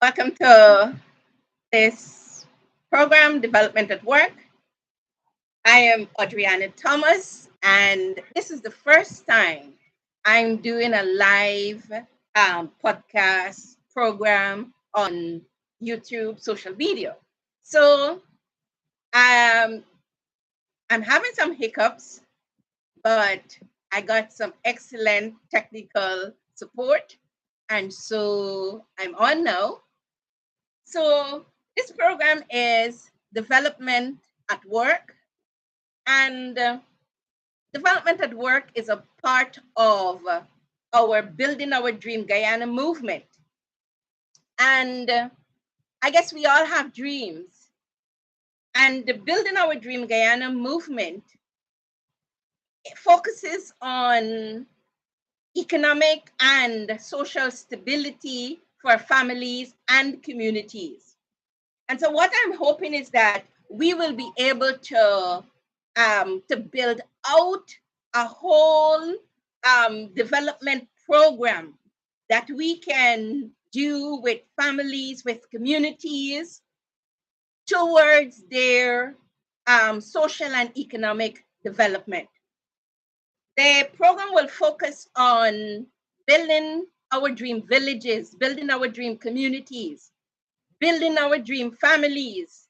Welcome to this program, Development at Work. I am Audreyanna Thomas, and this is the first time I'm doing a live podcast program on YouTube, social media. So um, I'm having some hiccups, but I got some excellent technical support, and so I'm on now. So this program is Development at Work, and Development at Work is a part of our Building Our Dream Guyana movement. And I guess we all have dreams. And the Building Our Dream Guyana movement focuses on economic and social stability for families and communities. And so what I'm hoping is that we will be able to build out a whole development program that we can do with families, with communities, towards their social and economic development. The program will focus on building our dream villages, building our dream communities, building our dream families,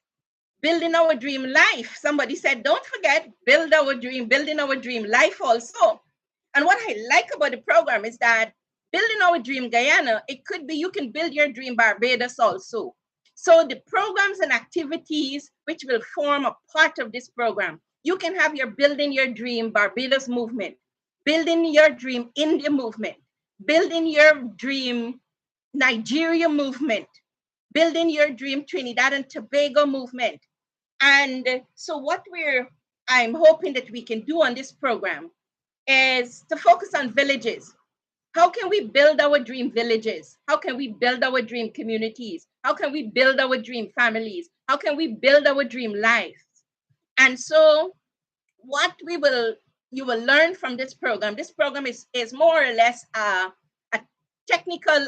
building our dream life. Somebody said, don't forget, building our dream life also. And what I like about the program is that building our dream Guyana, it could be you can build your dream Barbados also. So the programs and activities which will form a part of this program, you can have your building your dream Barbados movement, building your dream India movement, building your dream Nigeria movement, building your dream Trinidad and Tobago movement. And so what I'm hoping that we can do on this program is to focus on villages. How can we build our dream villages? How can we build our dream communities? How can we build our dream families? How can we build our dream lives? And so what you will learn from this program is more or less a technical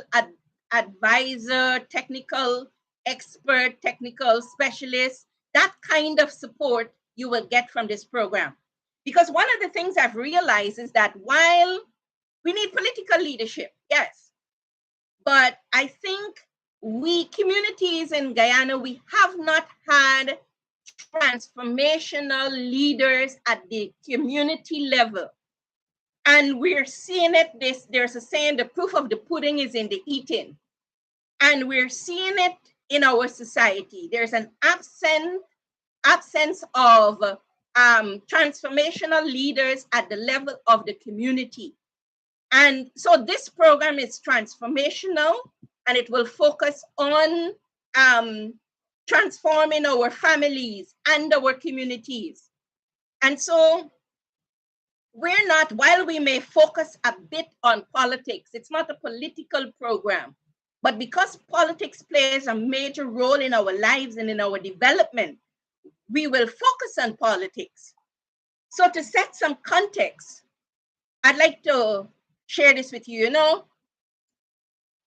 advisor, technical expert, technical specialist, that kind of support you will get from this program. Because one of the things I've realized is that while we need political leadership, yes, but I think we communities in Guyana, we have not had transformational leaders at the community level. And we're seeing it, there's a saying, the proof of the pudding is in the eating. And we're seeing it in our society. There's an absence of transformational leaders at the level of the community. And so this program is transformational, and it will focus on transforming our families and our communities. And so while we may focus a bit on politics, it's not a political program, but because politics plays a major role in our lives and in our development, we will focus on politics. So to set some context, I'd like to share this with you.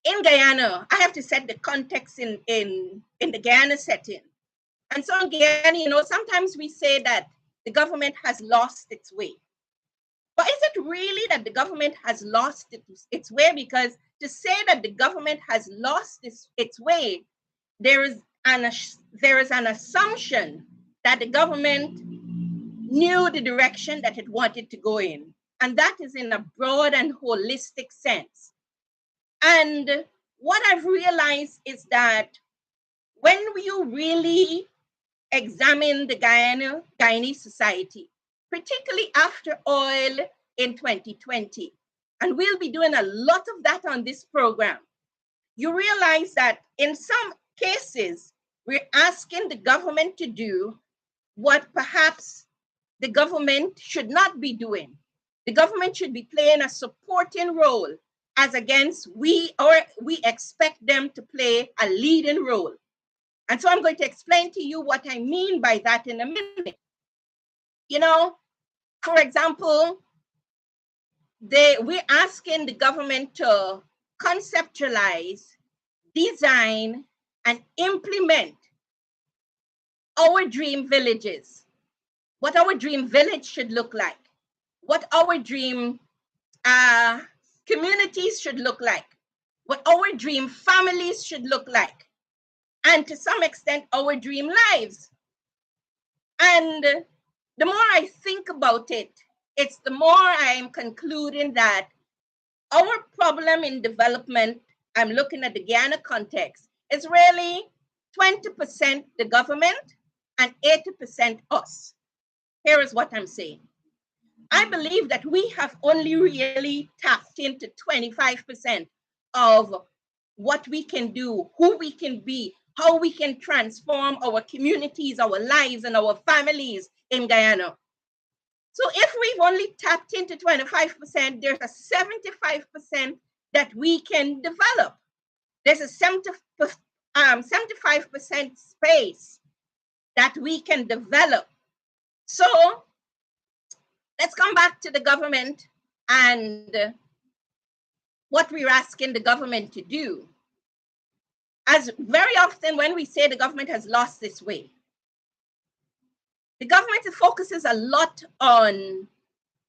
In Guyana, I have to set the context in the Guyana setting. And so in Guyana, sometimes we say that the government has lost its way. But is it really that the government has lost its way? Because to say that the government has lost its way, there is an assumption that the government knew the direction that it wanted to go in. And that is in a broad and holistic sense. And what I've realized is that when you really examine the Guyanese society, particularly after oil in 2020, and we'll be doing a lot of that on this program, you realize that in some cases, we're asking the government to do what perhaps the government should not be doing. The government should be playing a supporting role, as against we expect them to play a leading role. And so I'm going to explain to you what I mean by that in a minute. For example, we're asking the government to conceptualize design, and implement our dream villages, what our dream village should look like, what our dream communities should look like, what our dream families should look like, and to some extent, our dream lives. And the more I think about it, it's the more I am concluding that our problem in development, I'm looking at the Guyana context, is really 20% the government and 80% us. Here is what I'm saying. I believe that we have only really tapped into 25% of what we can do, who we can be, how we can transform our communities, our lives, and our families in Guyana. So if we've only tapped into 25%, there's a 75% that we can develop. There's a 75% space that we can develop. So let's come back to the government and what we're asking the government to do. As very often when we say the government has lost its way, the government focuses a lot on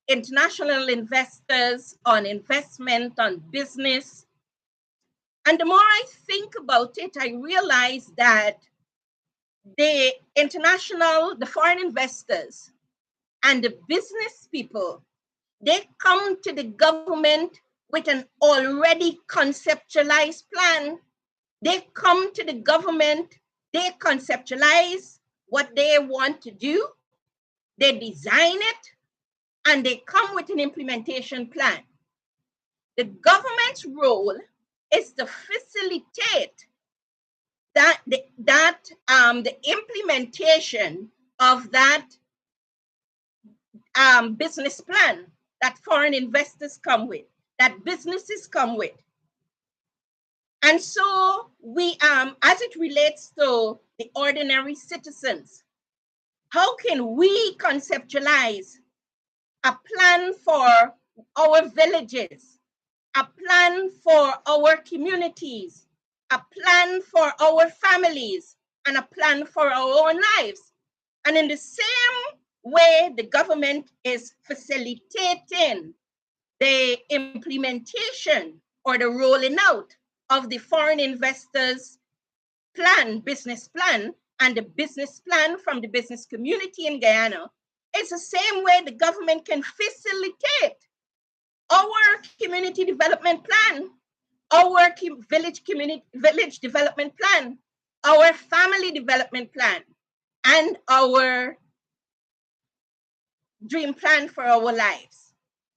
international investors, on investment, on business. And the more I think about it, I realize that the foreign investors and the business people, they come to the government with an already conceptualized plan. They come to the government, they conceptualize what they want to do, they design it, and they come with an implementation plan. The government's role is to facilitate the implementation of that business plan that foreign investors come with, that businesses come with. And so we, as it relates to the ordinary citizens, how can we conceptualize a plan for our villages, a plan for our communities, a plan for our families, and a plan for our own lives? And in the same way, the government is facilitating the implementation or the rolling out of the foreign investors' plan, business plan, and the business plan from the business community in Guyana. It's the same way the government can facilitate our community development plan, our village development plan, our family development plan, and our dream plan for our lives.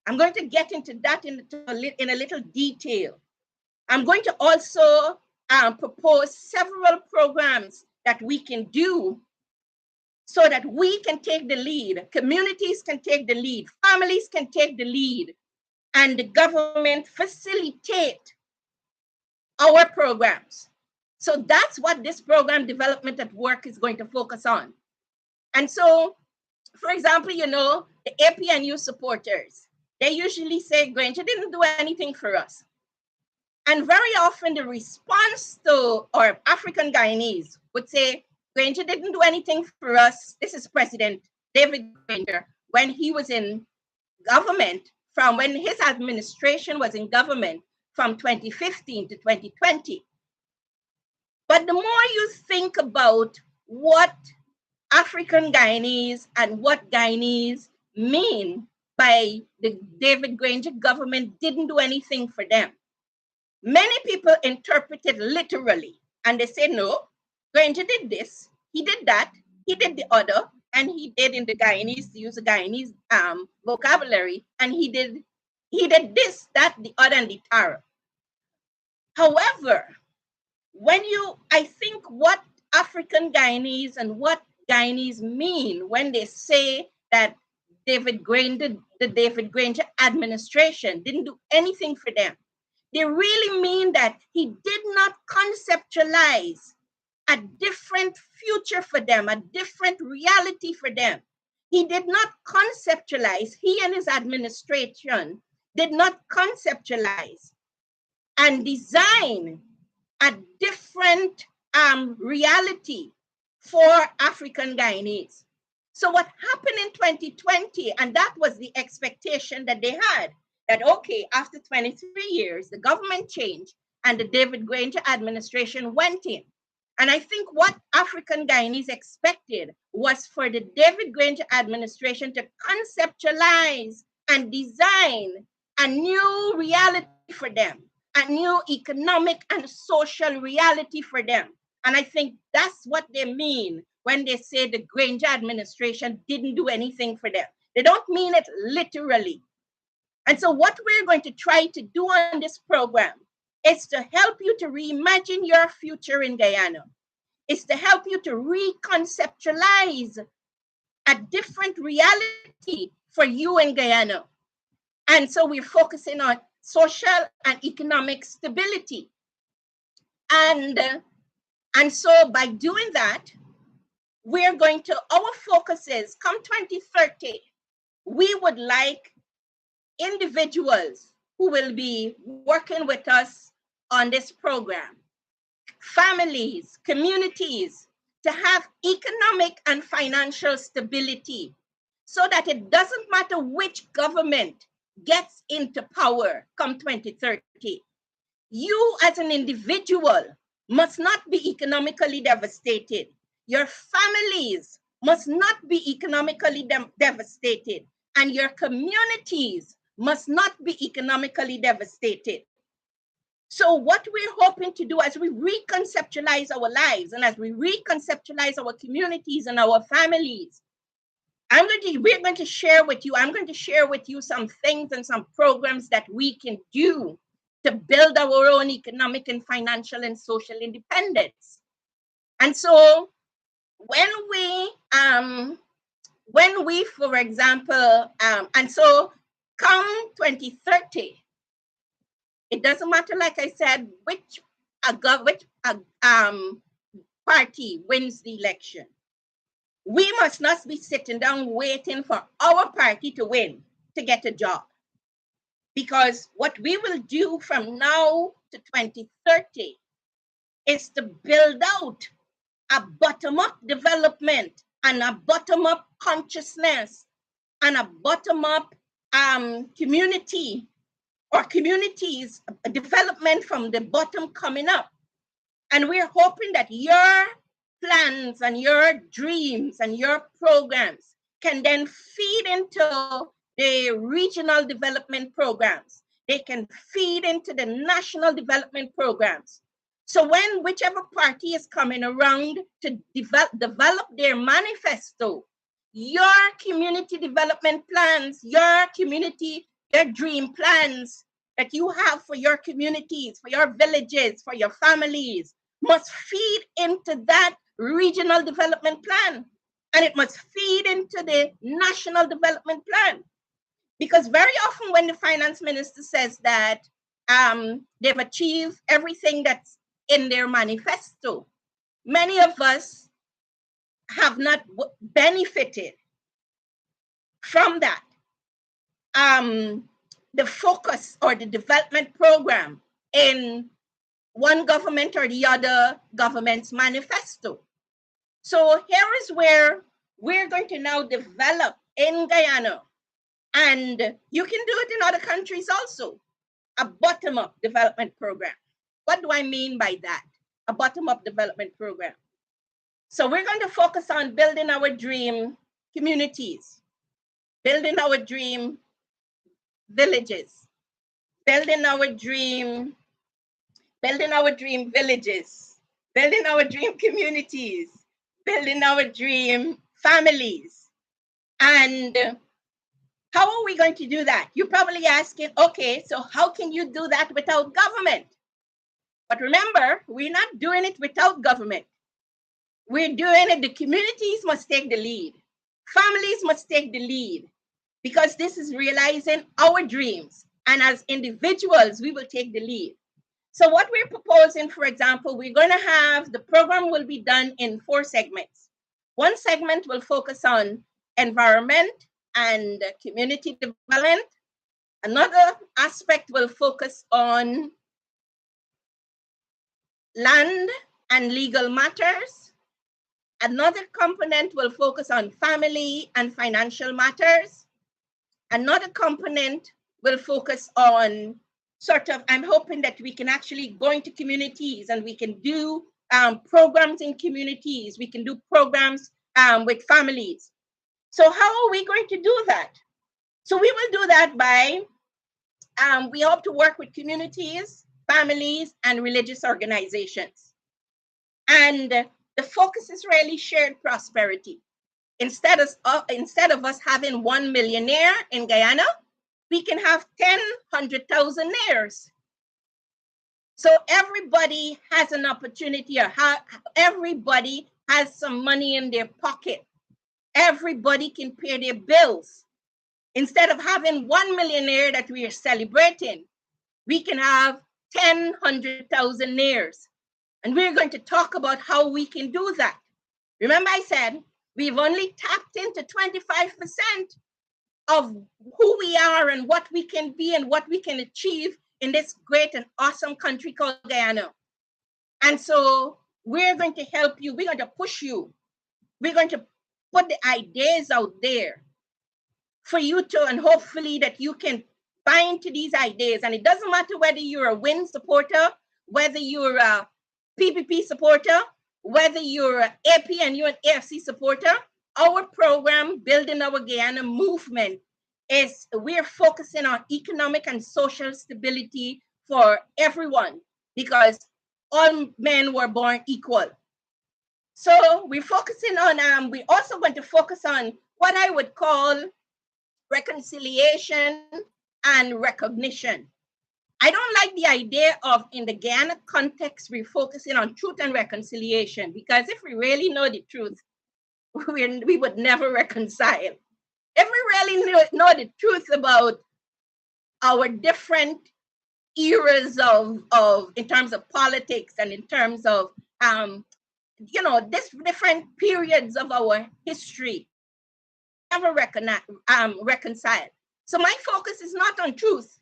I'm going to get into that in a little detail. I'm going to also propose several programs that we can do so that we can take the lead, communities can take the lead, families can take the lead, and the government facilitate our programs. So that's what this program Development at Work is going to focus on. And so, for example, the APNU supporters, they usually say, Granger didn't do anything for us. And very often the response to our African Guyanese would say, Granger didn't do anything for us. This is President David Granger when he was in government, from when his administration was in government from 2015 to 2020. But the more you think about what African Guyanese and what Guyanese mean by the David Granger government didn't do anything for them, many people interpret it literally, and they say, no, Granger did this, he did that, he did the other, and he did in the Guyanese, to use the Guyanese vocabulary, and he did this, that, the other, and the third. However, I think what African Guyanese and what Guyanese mean when they say that the David Granger administration didn't do anything for them, they really mean that he did not conceptualize a different future for them, a different reality for them. He did not conceptualize, he and his administration did not conceptualize and design a different reality for African Guyanese. So what happened in 2020, and that was the expectation that they had, that okay, after 23 years, the government changed and the David Granger administration went in. And I think what African Guyanese expected was for the David Granger administration to conceptualize and design a new reality for them, a new economic and social reality for them. And I think that's what they mean when they say the Granger administration didn't do anything for them. They don't mean it literally. And so what we're going to try to do on this program is to help you to reimagine your future in Guyana. It's to help you to reconceptualize a different reality for you in Guyana. And so we're focusing on social and economic stability. And so by doing that, we're going to, our focus is, come 2030, we would like individuals who will be working with us on this program, families, communities, to have economic and financial stability so that it doesn't matter which government gets into power come 2030. You as an individual must not be economically devastated. Your families must not be economically devastated, and your communities must not be economically devastated. So what we're hoping to do as we reconceptualize our lives and as we reconceptualize our communities and our families, we're going to share with you, I'm going to share with you some things and some programs that we can do to build our own economic and financial and social independence. And so when we, for example, and so come 2030, it doesn't matter, like I said, which party wins the election. We must not be sitting down waiting for our party to win to get a job. Because what we will do from now to 2030 is to build out a bottom-up development and a bottom-up consciousness and a bottom-up community or communities, development from the bottom coming up. And we're hoping that your plans and your dreams and your programs can then feed into the regional development programs. They can feed into the national development programs. So when whichever party is coming around to develop their manifesto, your community development plans, your dream plans that you have for your communities, for your villages, for your families, must feed into that regional development plan. And it must feed into the national development plan. Because very often when the finance minister says that they've achieved everything that's in their manifesto, many of us have not benefited from that. The focus or the development program in one government or the other government's manifesto. So here is where we're going to now develop in Guyana, and you can do it in other countries also, a bottom-up development program. What do I mean by that? A bottom-up development program. So we're going to focus on building our dream communities, building our dream villages, building our dream villages, building our dream communities, building our dream families. And how are we going to do that? You're probably asking, okay, so how can you do that without government? But remember, we're not doing it without government. We're doing it, the communities must take the lead. Families must take the lead, because this is realizing our dreams. And as individuals, we will take the lead. So what we're proposing, for example, we're going to have, the program will be done in 4 segments. One segment will focus on environment and community development. Another aspect will focus on land and legal matters. Another component will focus on family and financial matters. Another component will focus on I'm hoping that we can actually go into communities and we can do programs in communities. We can do programs with families. So how are we going to do that? So we will do that by, we hope to work with communities, families, and religious organizations. And the focus is really shared prosperity. Instead of us having one millionaire in Guyana, we can have 100,000 So everybody has an opportunity, or everybody has some money in their pocket. Everybody can pay their bills. Instead of having 1 millionaire that we are celebrating, we can have 100,000 naires. And we're going to talk about how we can do that. Remember I said, we've only tapped into 25% of who we are and what we can be and what we can achieve in this great and awesome country called Guyana. And so we're going to help you. We're going to push you. We're going to put the ideas out there for you to, and hopefully that you can buy into these ideas. And it doesn't matter whether you're a WIN supporter, whether you're a PPP supporter, whether you're an AP and you're an AFC supporter. Our program, Building Our Guyana Movement, is we're focusing on economic and social stability for everyone, because all men were born equal. So we're focusing on, we also want to focus on what I would call reconciliation and recognition. I don't like the idea of, in the Guyana context, we're focusing on truth and reconciliation, because if we really know the truth, we would never reconcile. If we really know the truth about our different eras of in terms of politics and in terms of different periods of our history, never reconcile. So my focus is not on truth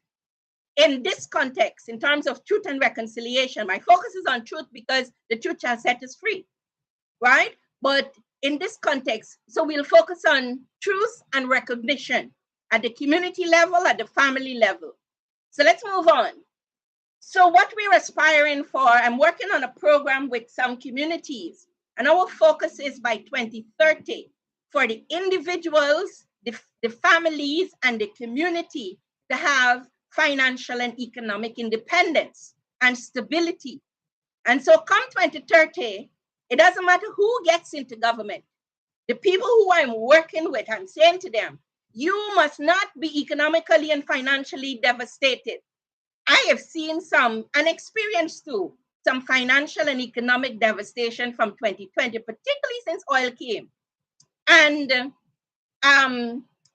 in this context, in terms of truth and reconciliation. My focus is on truth because the truth shall set us free, right? But in this context, so we'll focus on truth and recognition at the community level, at the family level. So let's move on. So what we're aspiring for, I'm working on a program with some communities, and our focus is by 2030 for the individuals, the families, and the community to have financial and economic independence and stability. And so come 2030, it doesn't matter who gets into government. The people who I'm working with, I'm saying to them, you must not be economically and financially devastated. I have seen some, and experienced too, some financial and economic devastation from 2020, particularly since oil came. And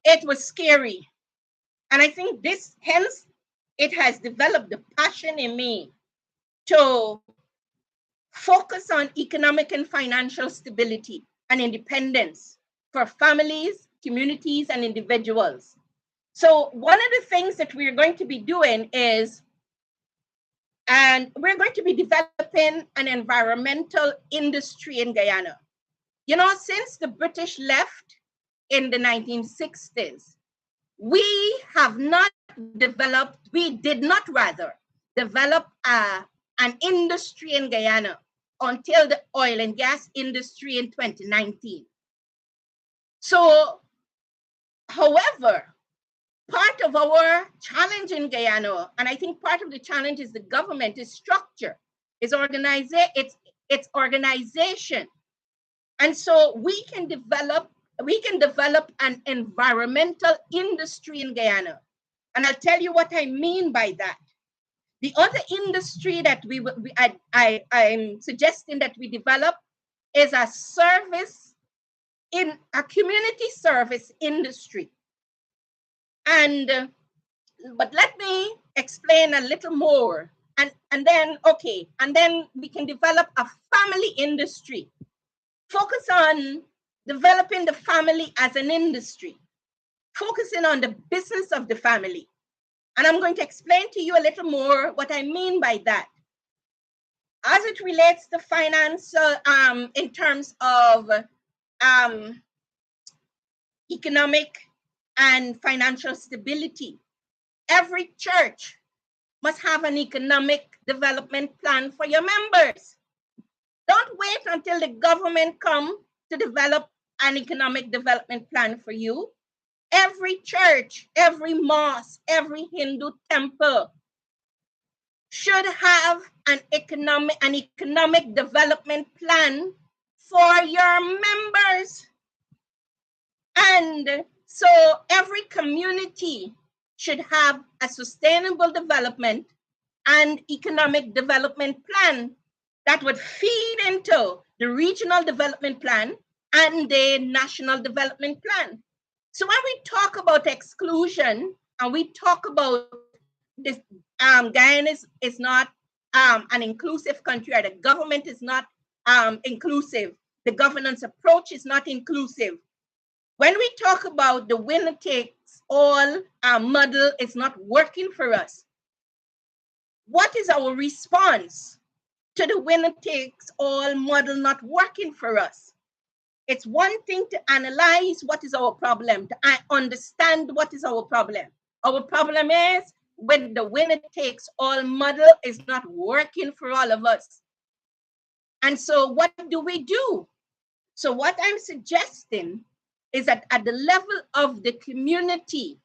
it was scary. And I think hence, it has developed the passion in me to focus on economic and financial stability and independence for families, communities, and individuals. So one of the things that we're going to be doing is, and we're going to be developing an environmental industry in Guyana. You know, since the British left in the 1960s, we did not develop an industry in Guyana until the oil and gas industry in 2019. So, however, part of our challenge in Guyana, and I think part of the challenge is the government, is structure, is its organization. And so we can develop an environmental industry in Guyana. And I'll tell you what I mean by that. The other industry that I'm suggesting that we develop is a community service industry. And but let me explain a little more, and then we can develop a family industry. Focus on developing the family as an industry, focusing on the business of the family. And I'm going to explain to you a little more what I mean by that. as it relates to finance, in terms of economic and financial stability, every church must have an economic development plan for your members. Don't wait until the government come to develop an economic development plan for you. Every church, every mosque, every Hindu temple should have an economic development plan for your members. And so every community should have a sustainable development and economic development plan that would feed into the regional development plan and the national development plan. So when we talk about exclusion and we talk about this, Guyana is not an inclusive country, or the government is not inclusive. The governance approach is not inclusive. When we talk about the winner takes all model is not working for us, what is our response to the winner takes all model not working for us? It's one thing to analyze what is our problem, to understand what is our problem. Our problem is when the winner takes all model is not working for all of us. And so what do? So what I'm suggesting is that at the level of the community,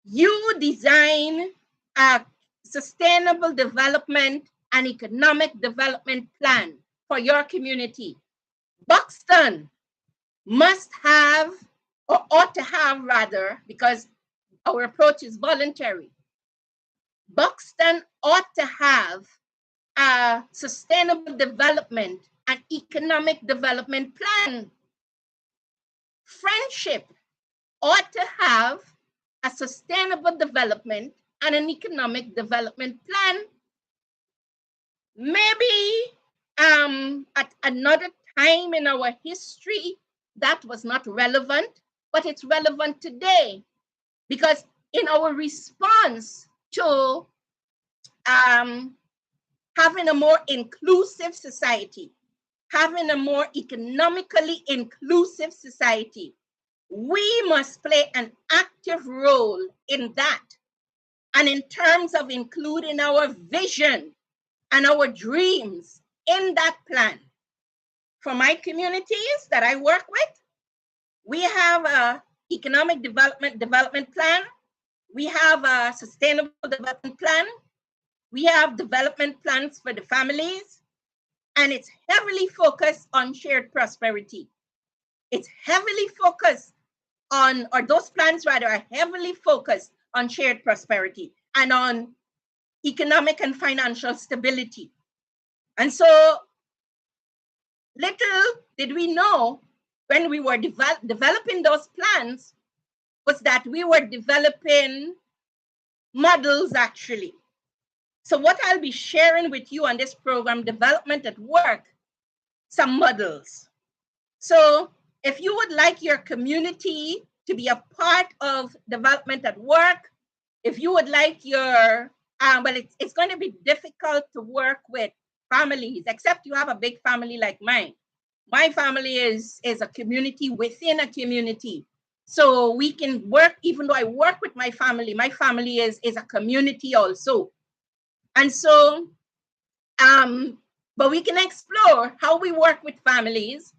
you design a sustainable development and economic development plan for your community. Buxton must have, or ought to have rather, because our approach is voluntary. Buxton ought to have a sustainable development and economic development plan. Friendship ought to have a sustainable development and an economic development plan. Maybe at another time in our history, that was not relevant, but it's relevant today, because in our response to having a more inclusive society, having a more economically inclusive society, we must play an active role in that. And in terms of including our vision and our dreams in that plan. For my communities that I work with, we have an economic development plan. We have a sustainable development plan. We have development plans for the families, and it's heavily focused on shared prosperity. It's heavily focused on, or those plans rather are heavily focused on shared prosperity and on economic and financial stability. And so little did we know when we were developing those plans was that we were developing models actually. So what I'll be sharing with you on this program, Development at Work, some models. So if you would like your community to be a part of Development at Work, if you would like your, well, it's going to be difficult to work with families, except you have a big family like mine. My family is a community within a community. So we can work, even though I work with my family is a community also. And so, but we can explore how we work with families.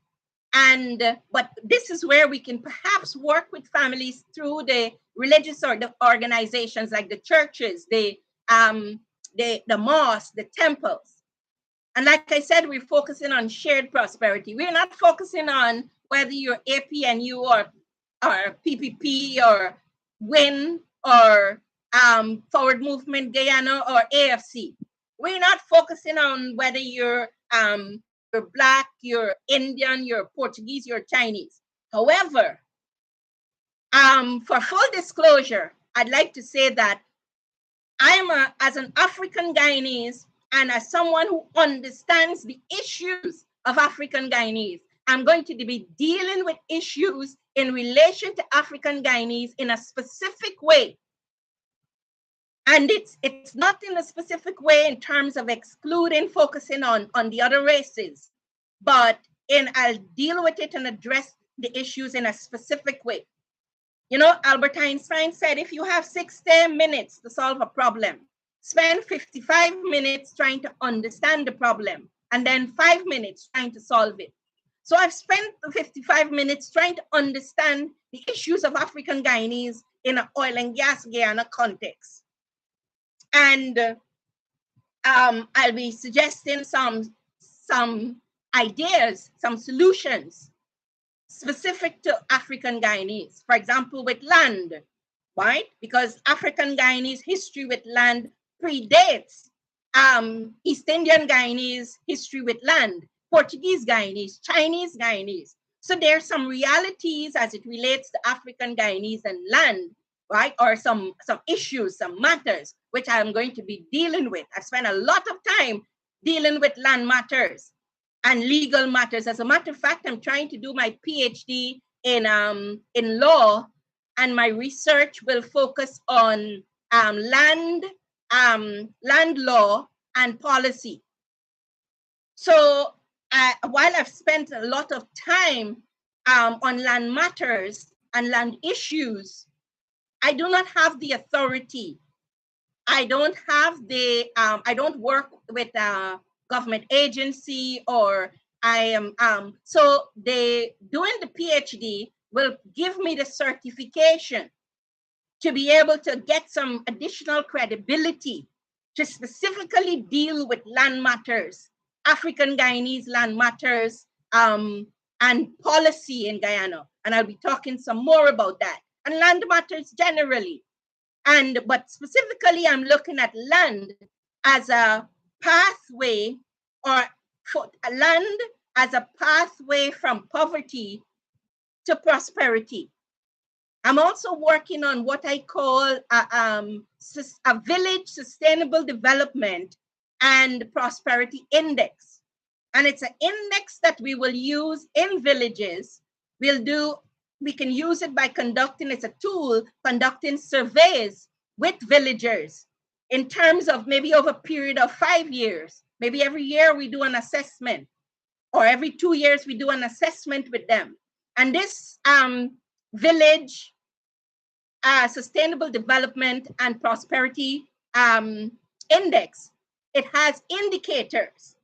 And, but this is where we can perhaps work with families through the religious or the organizations like the churches, the mosques, the temples. And like I said, we're focusing on shared prosperity. We're not focusing on whether you're APNU or PPP or WIN or Forward Movement Guyana or AFC. We're not focusing on whether you're Black, you're Indian, you're Portuguese, you're Chinese. However, for full disclosure, I'd like to say that as an African Guyanese and as someone who understands the issues of African Guyanese, I'm going to be dealing with issues in relation to African Guyanese in a specific way. And it's not in a specific way in terms of excluding, focusing on the other races, but I'll deal with it and address the issues in a specific way. You know, Albert Einstein said, if you have 60 minutes to solve a problem, spend 55 minutes trying to understand the problem, and then 5 minutes trying to solve it. So I've spent the 55 minutes trying to understand the issues of African Guyanese in an oil and gas Guyana context. And I'll be suggesting some ideas, some solutions specific to African Guyanese. For example, with land, right? Because African Guyanese history with land predates East Indian Guyanese history with land, Portuguese Guyanese, Chinese Guyanese. So there are some realities as it relates to African Guyanese and land, right? Or some issues, some matters, which I'm going to be dealing with. I spent a lot of time dealing with land matters and legal matters. As a matter of fact, I'm trying to do my PhD in law, and my research will focus on land law and policy. So while I've spent a lot of time on land matters and land issues, I do not have the authority. I don't have the, I don't work with a government agency, or I am, so doing the PhD will give me the certification to be able to get some additional credibility to specifically deal with land matters, African Guyanese land matters, and policy in Guyana. And I'll be talking some more about that, and land matters generally. But specifically, I'm looking at land as a pathway, or land as a pathway from poverty to prosperity. I'm also working on what I call a village sustainable development and prosperity index. And it's an index that we will use in villages. We can use it by conducting, it's a tool, conducting surveys with villagers in terms of maybe over a period of 5 years. Maybe every year we do an assessment, or every 2 years we do an assessment with them. And this village sustainable development and prosperity index, it has indicators.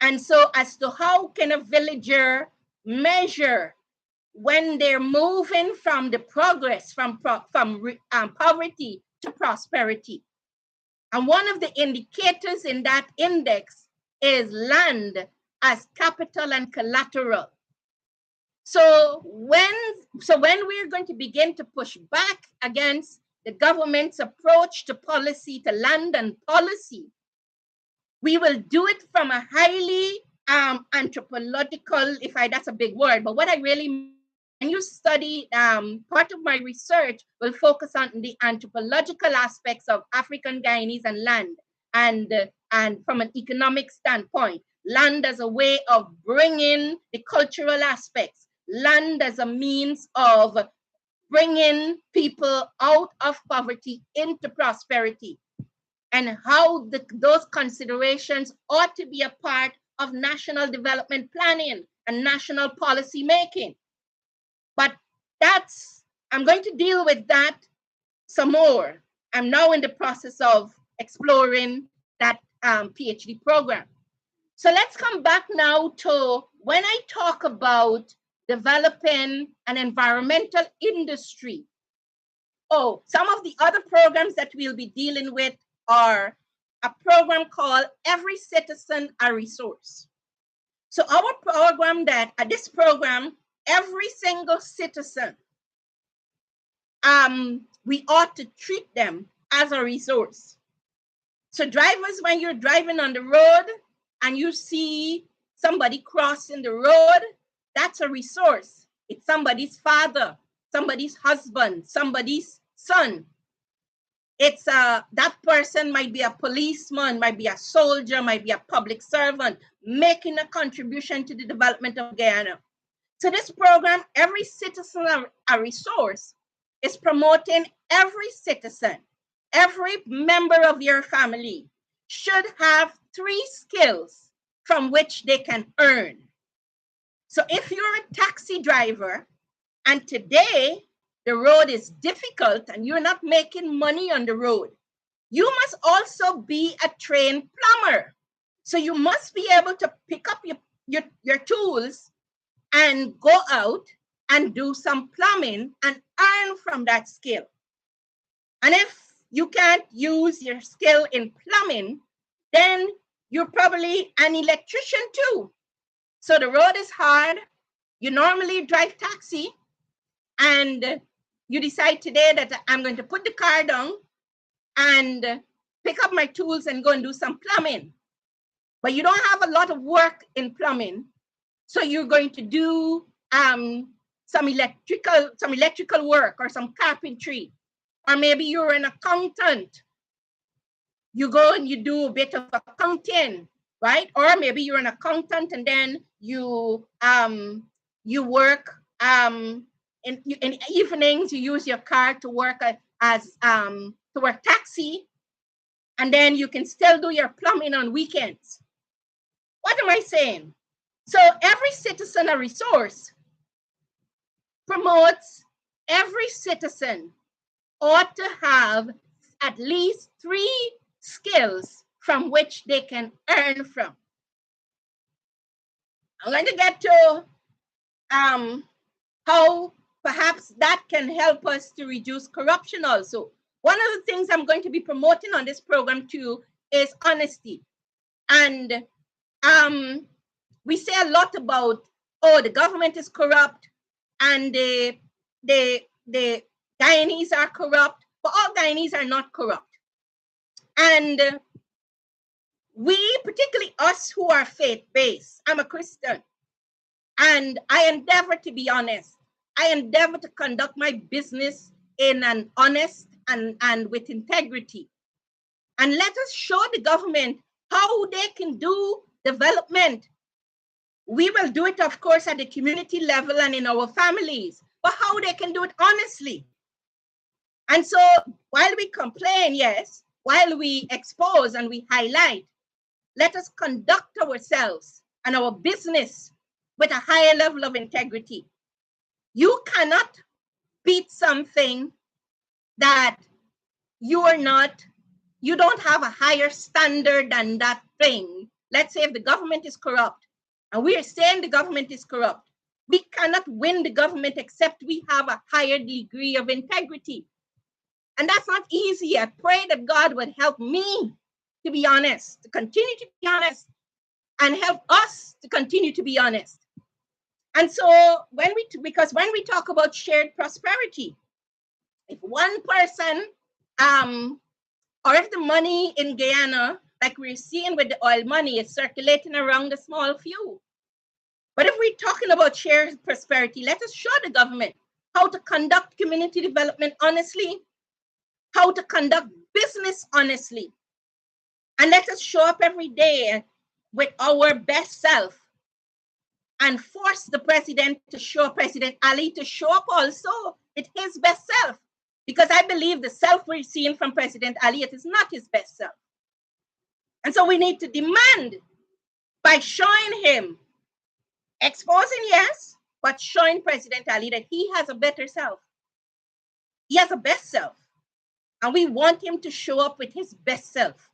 And so as to how can a villager measure when they're moving from the progress from poverty to prosperity. And one of the indicators in that index is land as capital and collateral. So when we're going to begin to push back against the government's approach to policy, to land and policy, we will do it from a highly anthropological, that's a big word, but what I really mean, when you study, part of my research will focus on the anthropological aspects of African Guyanese and land, and from an economic standpoint, land as a way of bringing the cultural aspects, land as a means of bringing people out of poverty into prosperity, and how those considerations ought to be a part of national development planning and national policy making. But I'm going to deal with that some more. I'm now in the process of exploring that PhD program. So let's come back now to when I talk about developing an environmental industry. Oh, some of the other programs that we'll be dealing with are a program called Every Citizen a Resource. So our program this program, every single citizen, we ought to treat them as a resource. So drivers, when you're driving on the road and you see somebody crossing the road, that's a resource. It's somebody's father, somebody's husband, somebody's son. It's that person might be a policeman, might be a soldier, might be a public servant, making a contribution to the development of Guyana. So this program, Every Citizen a Resource, is promoting every citizen every member of your family should have 3 skills from which they can earn. So if you're a taxi driver and today the road is difficult and you're not making money on the road, you must also be a trained plumber. So you must be able to pick up your tools and go out and do some plumbing and earn from that skill. And if you can't use your skill in plumbing, then you're probably an electrician too. So the road is hard. You normally drive taxi and you decide today that I'm going to put the car down and pick up my tools and go and do some plumbing. But you don't have a lot of work in plumbing. So you're going to do some electrical work or some carpentry. Or maybe you're an accountant. You go and you do a bit of accounting, right? Or maybe you're an accountant and then you work in evenings. You use your car to work to work taxi, and then you can still do your plumbing on weekends. What am I saying? So every citizen a resource promotes every citizen ought to have at least 3 skills from which they can earn from. I'm going to get to how perhaps that can help us to reduce corruption also. One of the things I'm going to be promoting on this program too is honesty. And we say a lot about, oh, the government is corrupt and the Guyanese are corrupt, but all Guyanese are not corrupt. And we, particularly us who are faith-based, I'm a Christian, and I endeavor to be honest. I endeavor to conduct my business in an honest and with integrity. And let us show the government how they can do development. We will do it, of course, at the community level and in our families, but how they can do it honestly. And so while we complain, yes, while we expose and we highlight, let us conduct ourselves and our business with a higher level of integrity. You cannot beat something that you don't have a higher standard than that thing. Let's say if the government is corrupt, and we are saying the government is corrupt, we cannot win the government except we have a higher degree of integrity. And that's not easy. I pray that God would help me to be honest, to continue to be honest, and help us to continue to be honest. And so because when we talk about shared prosperity, if one person, or if the money in Guyana, like we're seeing with the oil money, is circulating around a small few. But if we're talking about shared prosperity, let us show the government how to conduct community development honestly, how to conduct business honestly. And let us show up every day with our best self and force the president to show, President Ali, to show up also with his best self. Because I believe the self we're seeing from President Ali, it is not his best self. And so we need to demand by showing him, exposing, yes, but showing President Ali that he has a better self. He has a best self. And we want him to show up with his best self.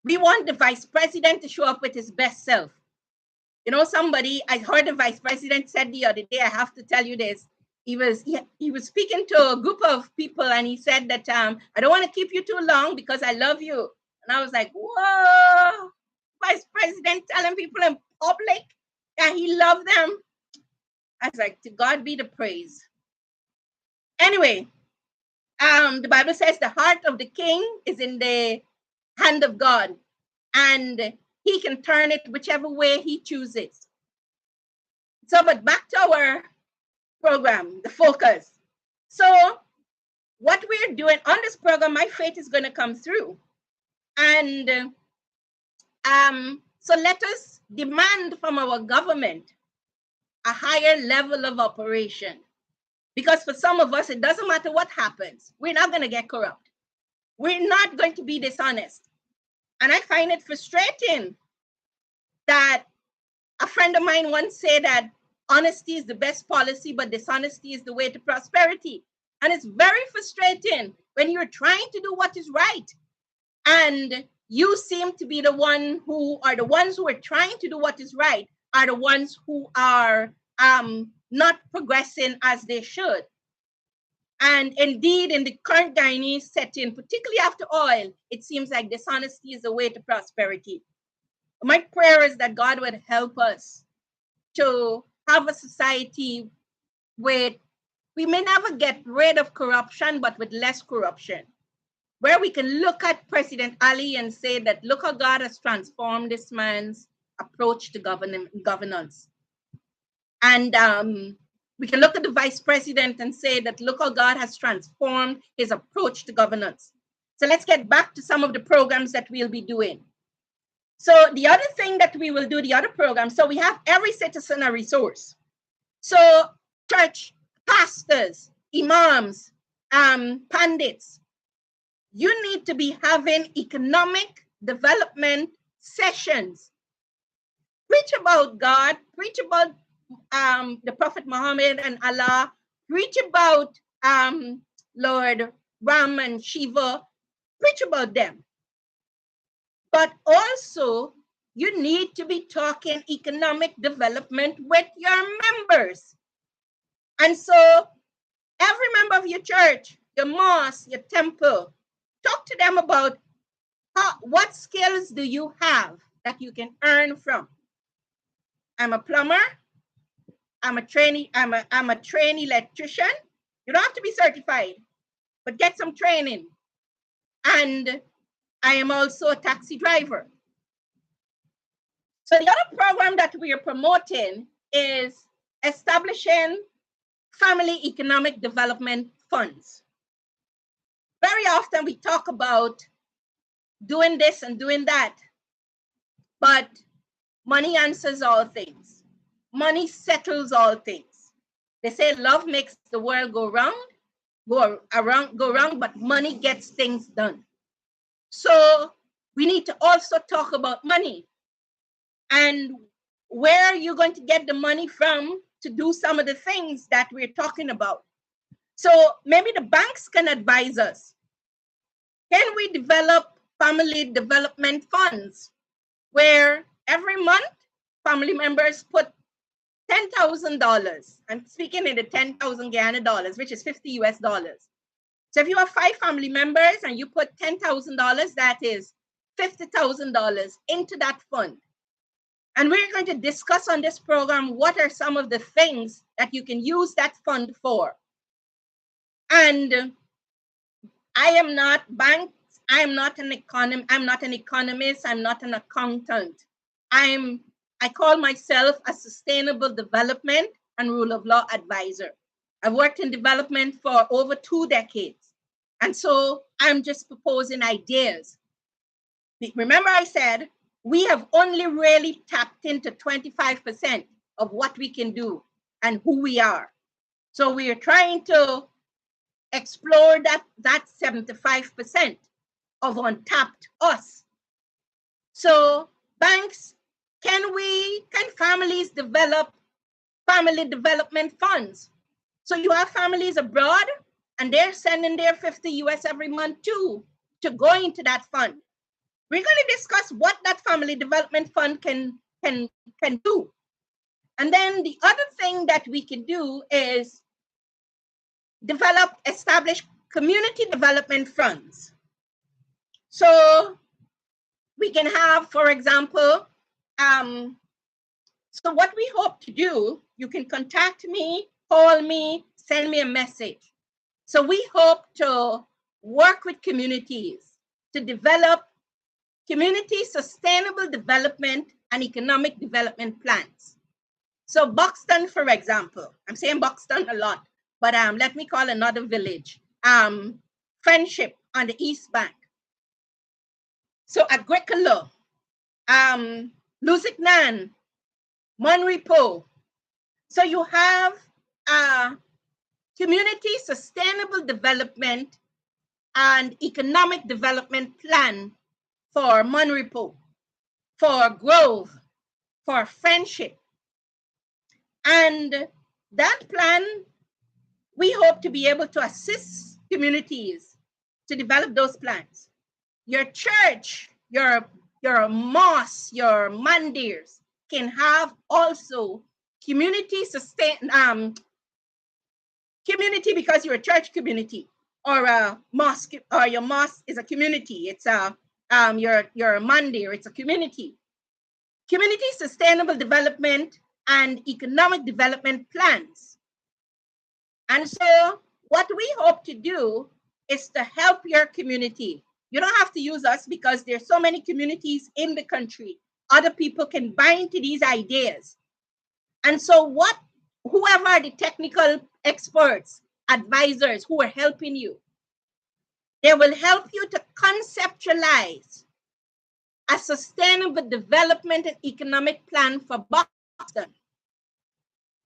We want the vice president to show up with his best self. You know, I heard the vice president said the other day, I have to tell you this. He was speaking to a group of people and he said that, I don't want to keep you too long because I love you. And I was like, whoa, vice president telling people in public that he loved them. I was like, to God be the praise. Anyway, the Bible says the heart of the king is in the hand of God, and he can turn it whichever way he chooses. So, but back to our program, the focus. So what we're doing on this program, my faith is going to come through. And so let us demand from our government a higher level of operation. Because for some of us, it doesn't matter what happens. We're not going to get corrupt. we're not going to be dishonest. And I find it frustrating that a friend of mine once said that honesty is the best policy, but dishonesty is the way to prosperity. And it's very frustrating when you're trying to do what is right and you seem to be the ones who are trying to do what is right are the ones who are not progressing as they should. And indeed, in the current Guyanese setting, particularly after oil, it seems like dishonesty is the way to prosperity. My prayer is that God would help us to have a society where we may never get rid of corruption, but with less corruption, where we can look at President Ali and say that, look how God has transformed this man's approach to governance. And we can look at the vice president and say that, look how God has transformed his approach to governance. So let's get back to some of the programs that we'll be doing. So the other thing that we will do, the other program, so we have every citizen a resource. So church, pastors, imams, pundits, you need to be having economic development sessions. Preach about God, preach about the Prophet Muhammad and Allah, preach about Lord Ram and Shiva, preach about them. But also, you need to be talking economic development with your members. And so, every member of your church, your mosque, your temple, talk to them about what skills do you have that you can earn from. I'm a plumber. I'm a trainee electrician. You don't have to be certified, but get some training. And I am also a taxi driver. So the other program that we are promoting is establishing family economic development funds. Very often we talk about doing this and doing that, but money answers all things. Money settles all things. They say love makes the world go round, but money gets things done. So we need to also talk about money and where are you going to get the money from to do some of the things that we're talking about. So maybe the banks can advise us. Can we develop family development funds where every month family members put $10,000? I'm speaking in the 10,000 Guyana dollars, which is 50 US dollars. So if you have 5 family members and you put $10,000, that is $50,000 into that fund. And we're going to discuss on this program what are some of the things that you can use that fund for. And I am not banks, I'm not an economist, I'm not an accountant. I call myself a sustainable development and rule of law advisor. I've worked in development for over 2 decades. And so I'm just proposing ideas. Remember I said, we have only really tapped into 25% of what we can do and who we are. So we are trying to explore that 75% of untapped us. So banks, can families develop family development funds? So you have families abroad and they're sending their 50 US every month too to go into that fund. We're going to discuss what that family development fund can do. And then the other thing that we can do is establish community development funds. So we can have, for example, so what we hope to do, you can contact me, call me, send me a message. So we hope to work with communities to develop community sustainable development and economic development plans. So Buxton, for example, I'm saying Buxton a lot, but let me call another village, Friendship on the East Bank. So Agricola, Lusignan, Monrepo. So you have community sustainable development and economic development plan for Monrepo, for Grove, for Friendship. And that plan, we hope to be able to assist communities to develop those plans. Your church, your mosque, your mandirs can have also community community, because you're a church community, or a mosque, or your mosque is a community. It's a your mandir, it's a community. Community sustainable development and economic development plans. And so what we hope to do is to help your community. You don't have to use us because there's so many communities in the country. Other people can buy into these ideas. And so whoever are the technical experts, advisors who are helping you, they will help you to conceptualize a sustainable development and economic plan for Boston,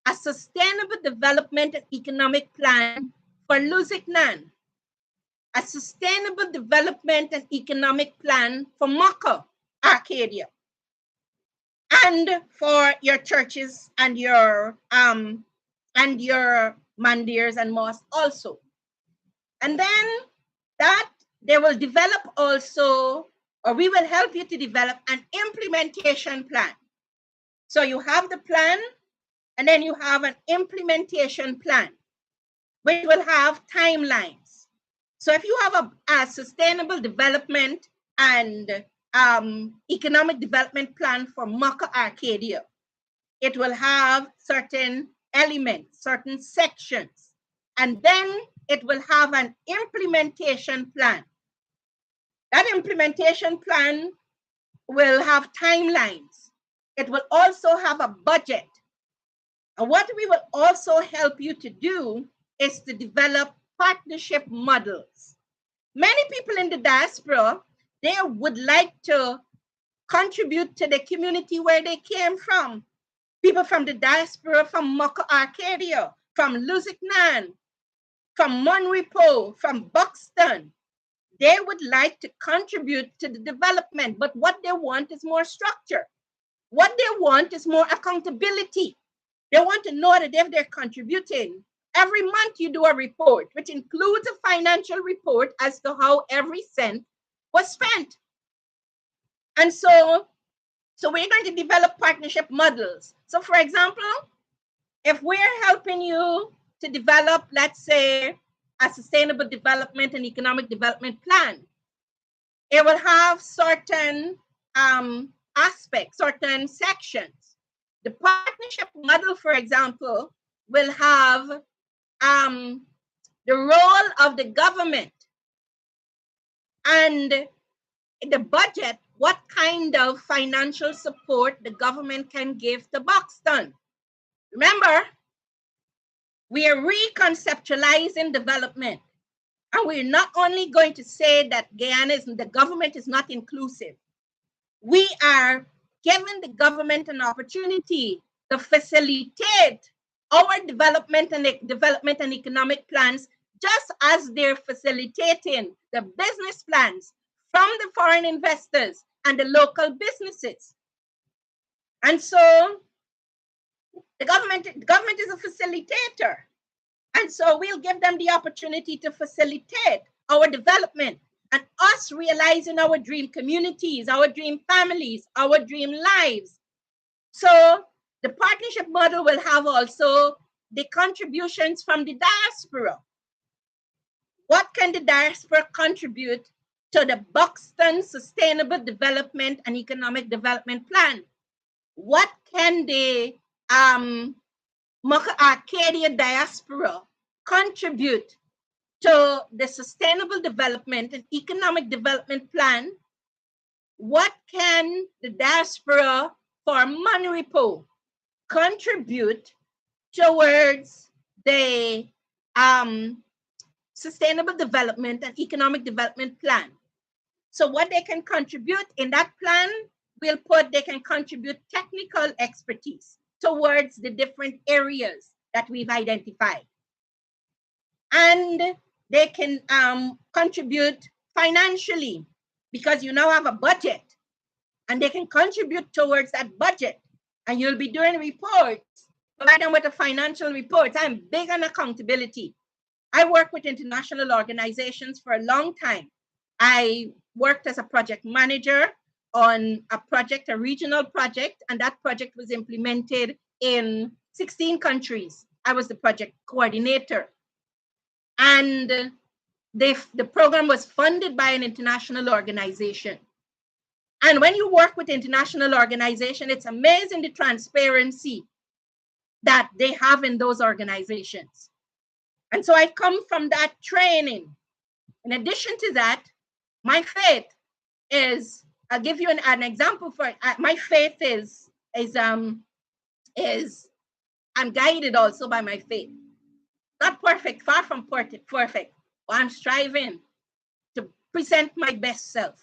a sustainable development and economic plan for Lusignan, a sustainable development and economic plan for Maka, Arcadia, and for your churches and your mandirs and mosques also. And then that they will develop also, or we will help you to develop an implementation plan. So you have the plan, and then you have an implementation plan, which will have timelines. So if you have a sustainable development and economic development plan for Maka Arcadia, it will have certain elements, certain sections, and then it will have an implementation plan. That implementation plan will have timelines. It will also have a budget. And what we will also help you to do is to develop partnership models. Many people in the diaspora, they would like to contribute to the community where they came from. People from the diaspora, from Maka Arcadia, from Lusignan, from Monrepo, from Buxton, they would like to contribute to the development, but what they want is more structure. What they want is more accountability. They want to know that if they're contributing, every month you do a report, which includes a financial report as to how every cent was spent. And so we're going to develop partnership models. So for example, if we're helping you to develop, let's say, a sustainable development and economic development plan, it will have certain aspects, certain sections. The partnership model, for example, will have the role of the government and the budget, what kind of financial support the government can give to Buxton. Remember, we are reconceptualizing development. And we're not only going to say that the government is not inclusive. We are giving the government an opportunity to facilitate our development and economic plans, just as they're facilitating the business plans from the foreign investors and the local businesses. And so the government is a facilitator. And so we'll give them the opportunity to facilitate our development and us realizing our dream communities, our dream families, our dream lives. So the partnership model will have also the contributions from the diaspora. What can the diaspora contribute to the Buxton Sustainable Development and Economic Development Plan? What can the Arcadia diaspora contribute to the Sustainable Development and Economic Development Plan? What can the diaspora for Monrepo contribute towards the Sustainable Development and Economic Development Plan? So what they can contribute in that plan, they can contribute technical expertise towards the different areas that we've identified. And they can contribute financially, because you now have a budget, and they can contribute towards that budget. And you'll be doing reports, provide them with a financial report. I'm big on accountability. I work with international organizations for a long time. I worked as a project manager on a project, a regional project, and that project was implemented in 16 countries. I was the project coordinator. And the program was funded by an international organization. And when you work with international organization, it's amazing the transparency that they have in those organizations. And so I come from that training. In addition to that, my faith is, I'll give you an example for it. My faith is I'm guided also by my faith. Not perfect, far from perfect, but I'm striving to present my best self.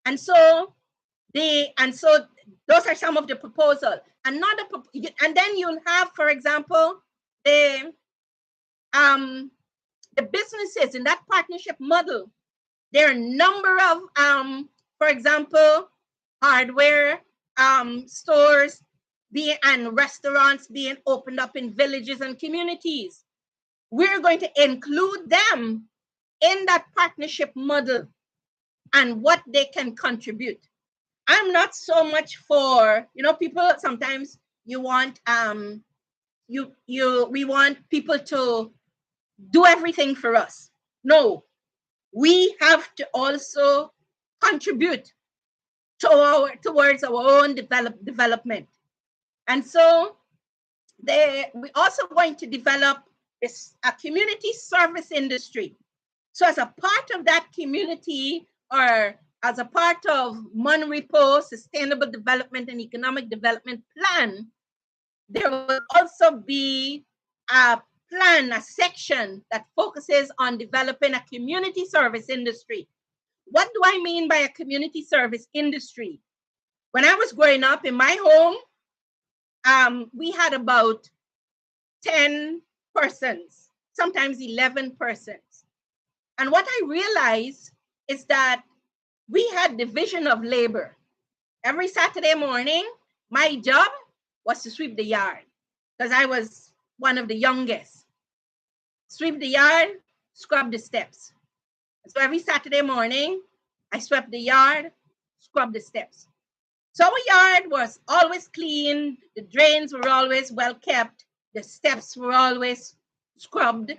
And so those are some of the proposals. And then you'll have, for example, the businesses in that partnership model. There are a number of, for example, hardware stores and restaurants being opened up in villages and communities. We're going to include them in that partnership model and what they can contribute. I'm not so much for, people sometimes we want people to do everything for us. No, we have to also contribute towards our own development. And so we're also going to develop a community service industry. So as a part of that community, or as a part of MONREPO, Sustainable Development and Economic Development Plan, there will also be a section that focuses on developing a community service industry. What do I mean by a community service industry? When I was growing up in my home, we had about 10 persons, sometimes 11 persons. And what I realized is that we had division of labor. Every Saturday morning, my job was to sweep the yard, because I was one of the youngest. Sweep the yard, scrub the steps. So every Saturday morning, I swept the yard, scrubbed the steps. So our yard was always clean, the drains were always well kept, the steps were always scrubbed,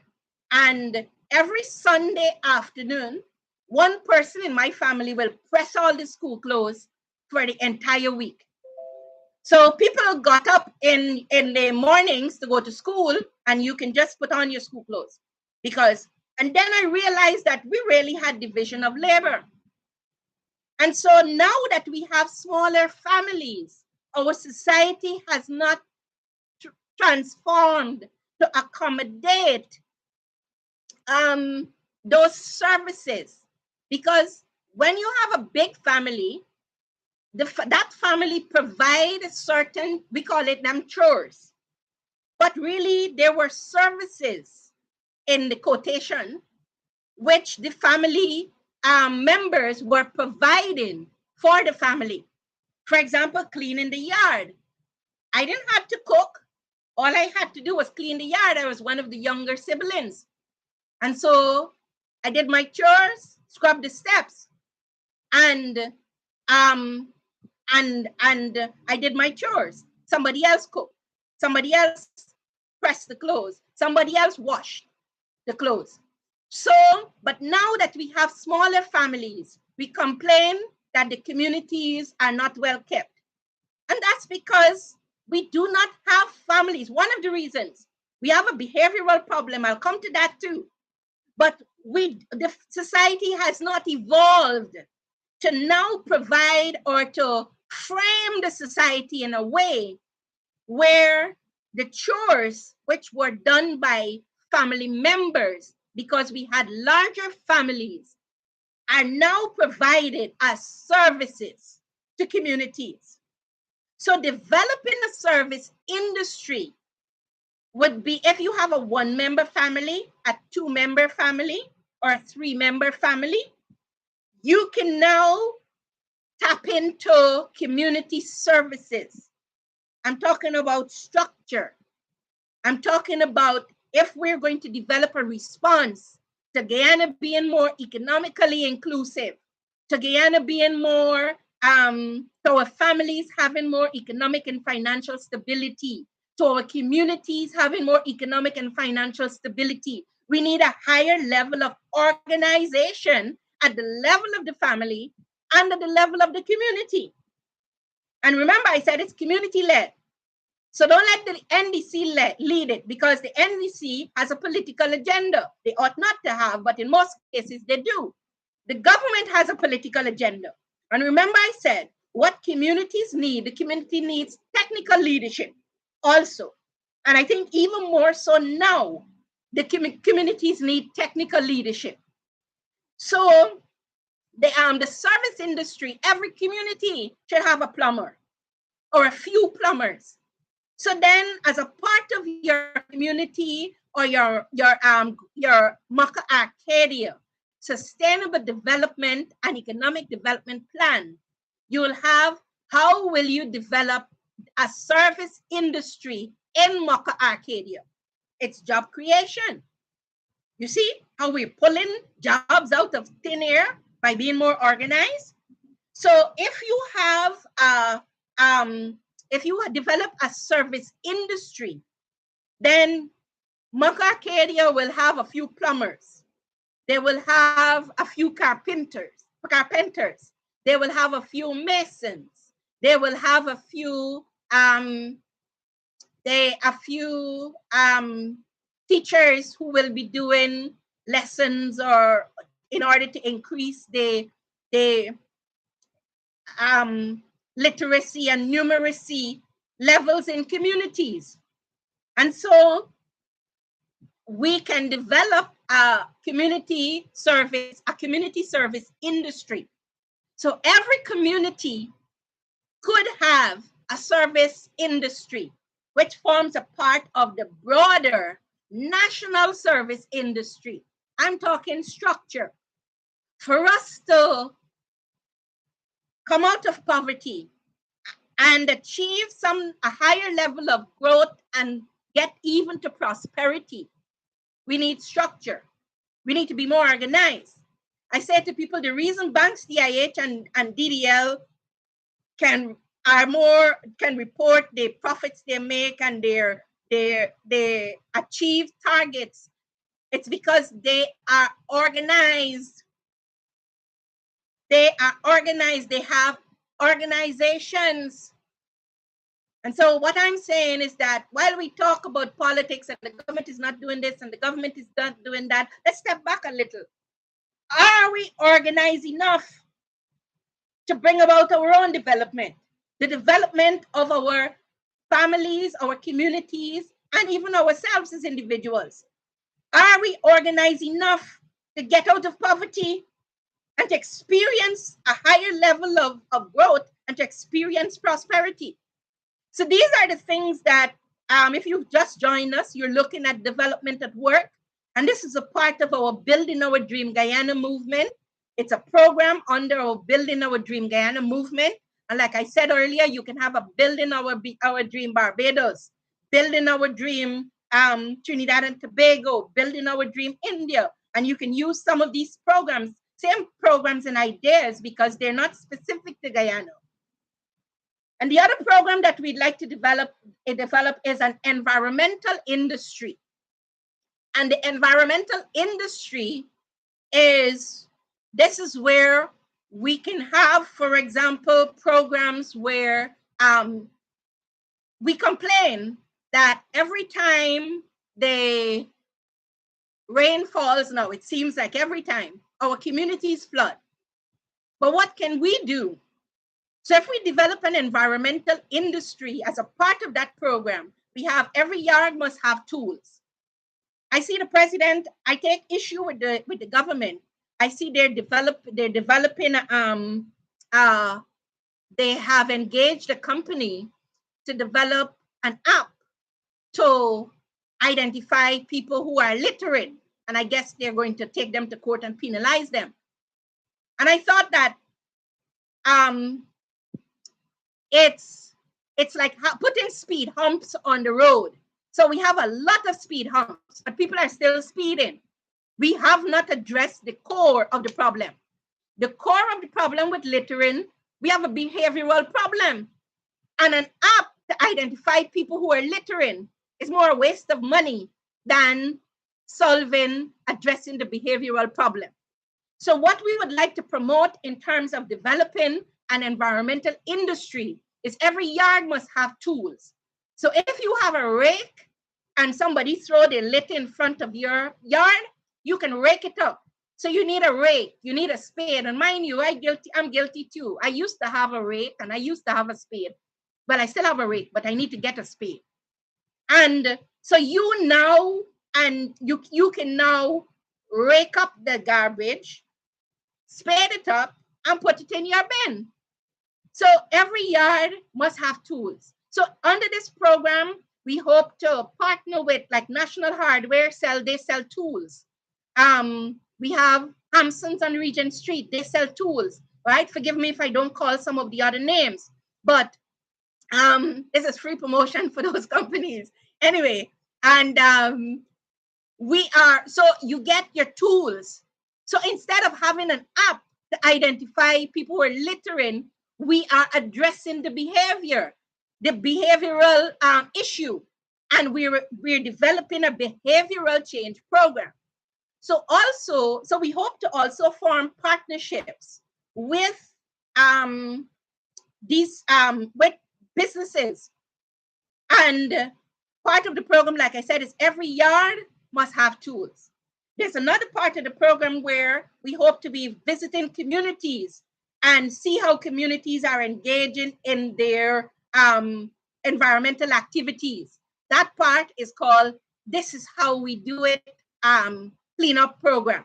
and every Sunday afternoon, one person in my family will press all the school clothes for the entire week. So people got up in the mornings to go to school, and you can just put on your school clothes. And then I realized that we really had division of labor. And so now that we have smaller families, our society has not transformed to accommodate those services. Because when you have a big family, that family provides certain, we call it them chores. But really, there were services in the quotation which the family members were providing for the family. For example, cleaning the yard. I didn't have to cook. All I had to do was clean the yard. I was one of the younger siblings. And so I did my chores, scrubbed the steps, and I did my chores. Somebody else cooked. Somebody else pressed the clothes. Somebody else washed the clothes. So, but now that we have smaller families, we complain that the communities are not well kept. And that's because we do not have families. One of the reasons, we have a behavioral problem. I'll come to that too. But the society has not evolved to now provide or to frame the society in a way where the chores, which were done by family members, because we had larger families, are now provided as services to communities. So developing a service industry would be if you have a 1-member family, a 2-member family, or a 3-member family, you can now tap into community services. I'm talking about structure. I'm talking about if we're going to develop a response to Guyana being more economically inclusive, to Guyana being more, to our families having more economic and financial stability, to our communities having more economic and financial stability. We need a higher level of organization at the level of the family and at the level of the community. And remember, I said it's community led. So don't let the NDC lead it, because the NDC has a political agenda. They ought not to have, but in most cases they do. The government has a political agenda. And remember I said, what communities need, the community needs technical leadership also. And I think even more so now, the communities need technical leadership. So the service industry, every community should have a plumber or a few plumbers. So then, as a part of your community or your Maka Arcadia sustainable development and economic development plan, you will have how will you develop a service industry in Maka Arcadia? It's job creation. You see how we're pulling jobs out of thin air by being more organized? So if you develop a service industry, then Maka Arcadia will have a few plumbers. They will have a few carpenters. They will have a few masons. They will have a few teachers who will be doing lessons or in order to increase the literacy and numeracy levels in communities. And so we can develop a community service industry. So every community could have a service industry, which forms a part of the broader national service industry. I'm talking structure. For us to come out of poverty and achieve a higher level of growth and get even to prosperity, we need structure. We need to be more organized. I say to people, the reason banks, DIH and DDL can report the profits they make and they achieve targets, it's because they are organized. They have organizations. And so what I'm saying is that while we talk about politics and the government is not doing this and the government is not doing that, let's step back a little. Are we organized enough to bring about our own development, the development of our families, our communities, and even ourselves as individuals? Are we organized enough to get out of poverty and to experience a higher level of growth and to experience prosperity? So these are the things that, if you've just joined us, you're looking at development at work. And this is a part of our Building Our Dream Guyana movement. It's a program under our Building Our Dream Guyana movement. And like I said earlier, you can have a Building Our Dream Barbados, Building Our Dream Trinidad and Tobago, Building Our Dream India. And you can use some of these programs, same programs and ideas, because they're not specific to Guyana. And the other program that we'd like to develop is an environmental industry. And the environmental industry is where we can have, for example, programs where we complain that every time the rain falls, now it seems like every time our communities flood. But what can we do? So if we develop an environmental industry as a part of that program, we have every yard must have tools. I see the president, I take issue with the government. I see they're developing, they have engaged a company to develop an app to identify people who are literate, and I guess they're going to take them to court and penalize them. And I thought that it's like putting speed humps on the road. So we have a lot of speed humps, but people are still speeding. We have not addressed the core of the problem. The core of the problem with littering, we have a behavioral problem. And an app to identify people who are littering is more a waste of money than addressing the behavioral problem. So what we would like to promote in terms of developing an environmental industry is every yard must have tools. So if you have a rake and somebody throw the litter in front of your yard, you can rake it up. So you need a rake, you need a spade. And mind you, I'm guilty too. I used to have a rake and I used to have a spade. Well, I still have a rake, but I need to get a spade. And so you can now rake up the garbage, spade it up, and put it in your bin. So every yard must have tools. So under this program, we hope to partner with like National Hardware they sell tools. We have Hampsons on Regent Street, they sell tools, right? Forgive me if I don't call some of the other names, but this is free promotion for those companies. Anyway, and so you get your tools. So instead of having an app to identify people who are littering, we are addressing the behavioral issue, and we're developing a behavioral change program. So we hope to also form partnerships with with businesses. And part of the program, like I said, is every yard must have tools. There's another part of the program where we hope to be visiting communities and see how communities are engaging in their environmental activities. That part is called This Is How We Do It cleanup program,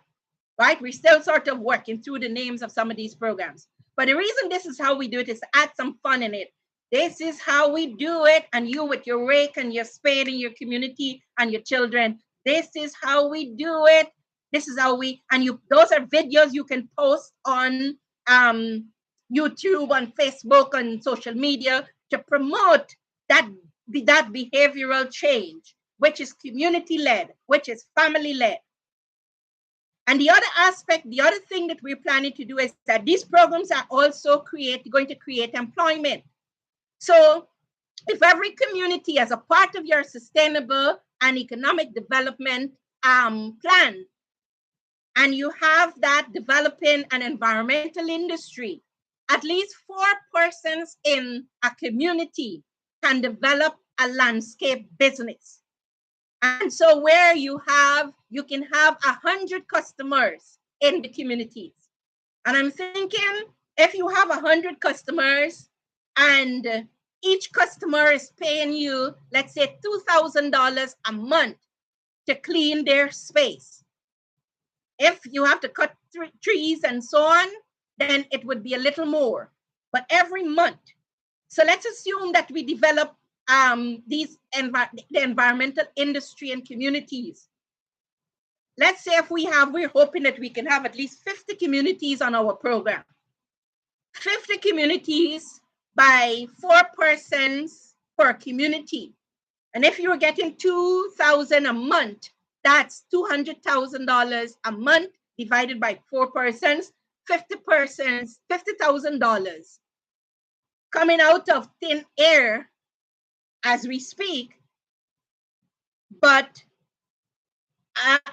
right? We're still sort of working through the names of some of these programs. But the reason This Is How We Do It is to add some fun in it. This is how we do it. And you with your rake and your spade in your community and your children, this is how we do it. This is how those are videos you can post on YouTube, on Facebook, on social media to promote that behavioral change, which is community-led, which is family-led. And the other thing that we're planning to do is that these programs are also going to create employment. So if every community, as a part of your sustainable and economic development plan, and you have that developing an environmental industry, at least 4 persons in a community can develop a landscape business. And so where you can have 100 customers in the communities. And I'm thinking, if you have 100 customers and each customer is paying you, let's say $2,000 a month to clean their space. If you have to cut trees and so on, then it would be a little more, but every month. So let's assume that we develop the environmental industry and communities. Let's say we're hoping that we can have at least 50 communities on our program. 50 communities by 4 persons per community. And if you're getting $2,000 a month, that's $200,000 a month divided by 4 persons, 50 persons, $50,000 coming out of thin air as we speak. But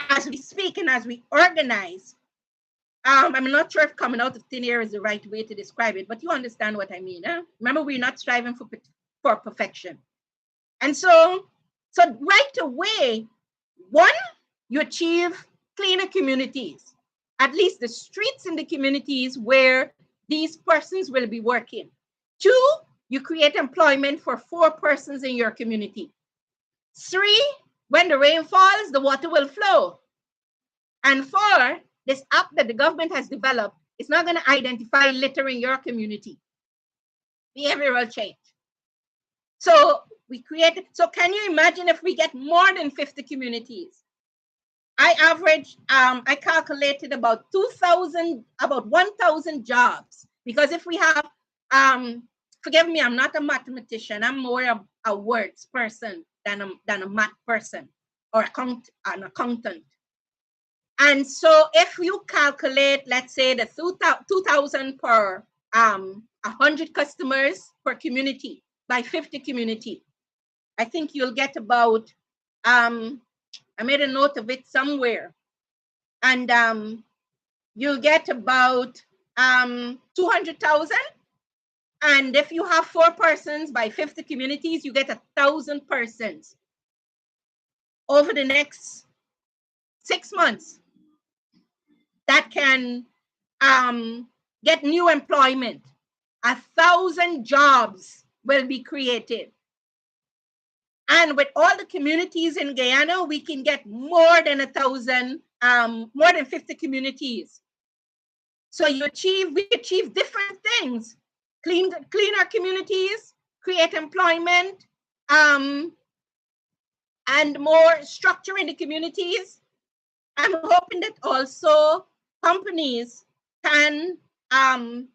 as we speak and as we organize, I'm not sure if coming out of thin air is the right way to describe it, but you understand what I mean. Huh? Remember, we're not striving for perfection. And so right away, 1, you achieve cleaner communities, at least the streets in the communities where these persons will be working. 2, you create employment for 4 persons in your community. 3, when the rain falls, the water will flow. And 4, this app that the government has developed is not going to identify litter in your community. Behavioral change. So We create, so can you imagine if we get more than 50 communities? I calculated about 1,000 jobs, because if we have, forgive me, I'm not a mathematician. I'm more a words person than a math person or an accountant. And so if you calculate, let's say the 2,000 per 100 customers per community by 50 community, I think you'll get about, I made a note of it somewhere, and you'll get about 200,000. And if you have 4 persons by 50 communities, you get 1,000 persons over the next 6 months that can get new employment. 1,000 jobs will be created. And with all the communities in Guyana, we can get more than 1,000, more than 50 communities. So we achieve different things: clean our communities, create employment, and more structure in the communities. I'm hoping that also companies can come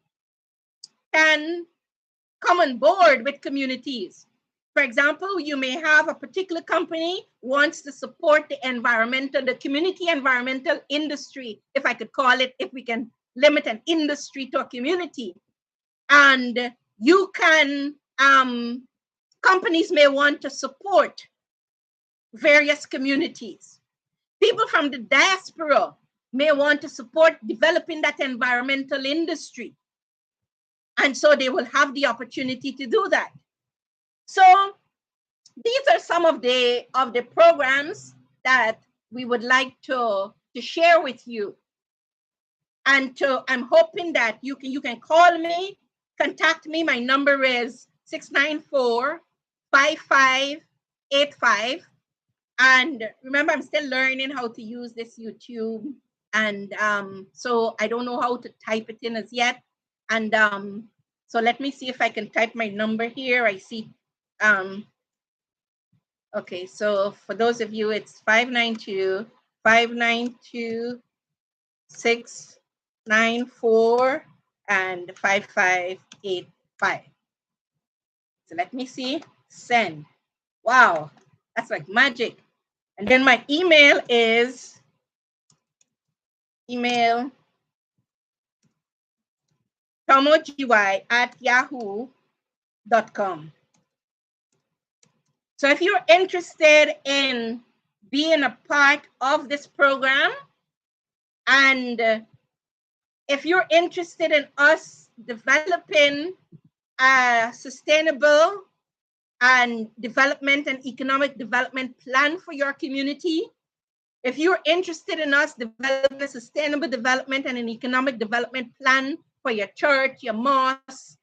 on board with communities. For example, you may have a particular company wants to support the community environmental industry, if I could call it, if we can limit an industry to a community. And you can, companies may want to support various communities. People from the diaspora may want to support developing that environmental industry. And so they will have the opportunity to do that. So these are some of the programs that we would like to share with you. And I'm hoping that you can call me, contact me. My number is 694-5585. And remember, I'm still learning how to use this YouTube. And so I don't know how to type it in as yet. And so let me see if I can type my number here. I see. Okay, so for those of you, it's 592-694 and 5585. So let me see. Send. Wow, that's like magic. And then my email is tomogy@yahoo.com. So if you're interested in being a part of this program, and if you're interested in us developing a sustainable and development and economic development plan for your community, if you're interested in us developing a sustainable development and an economic development plan for your church, your mosque,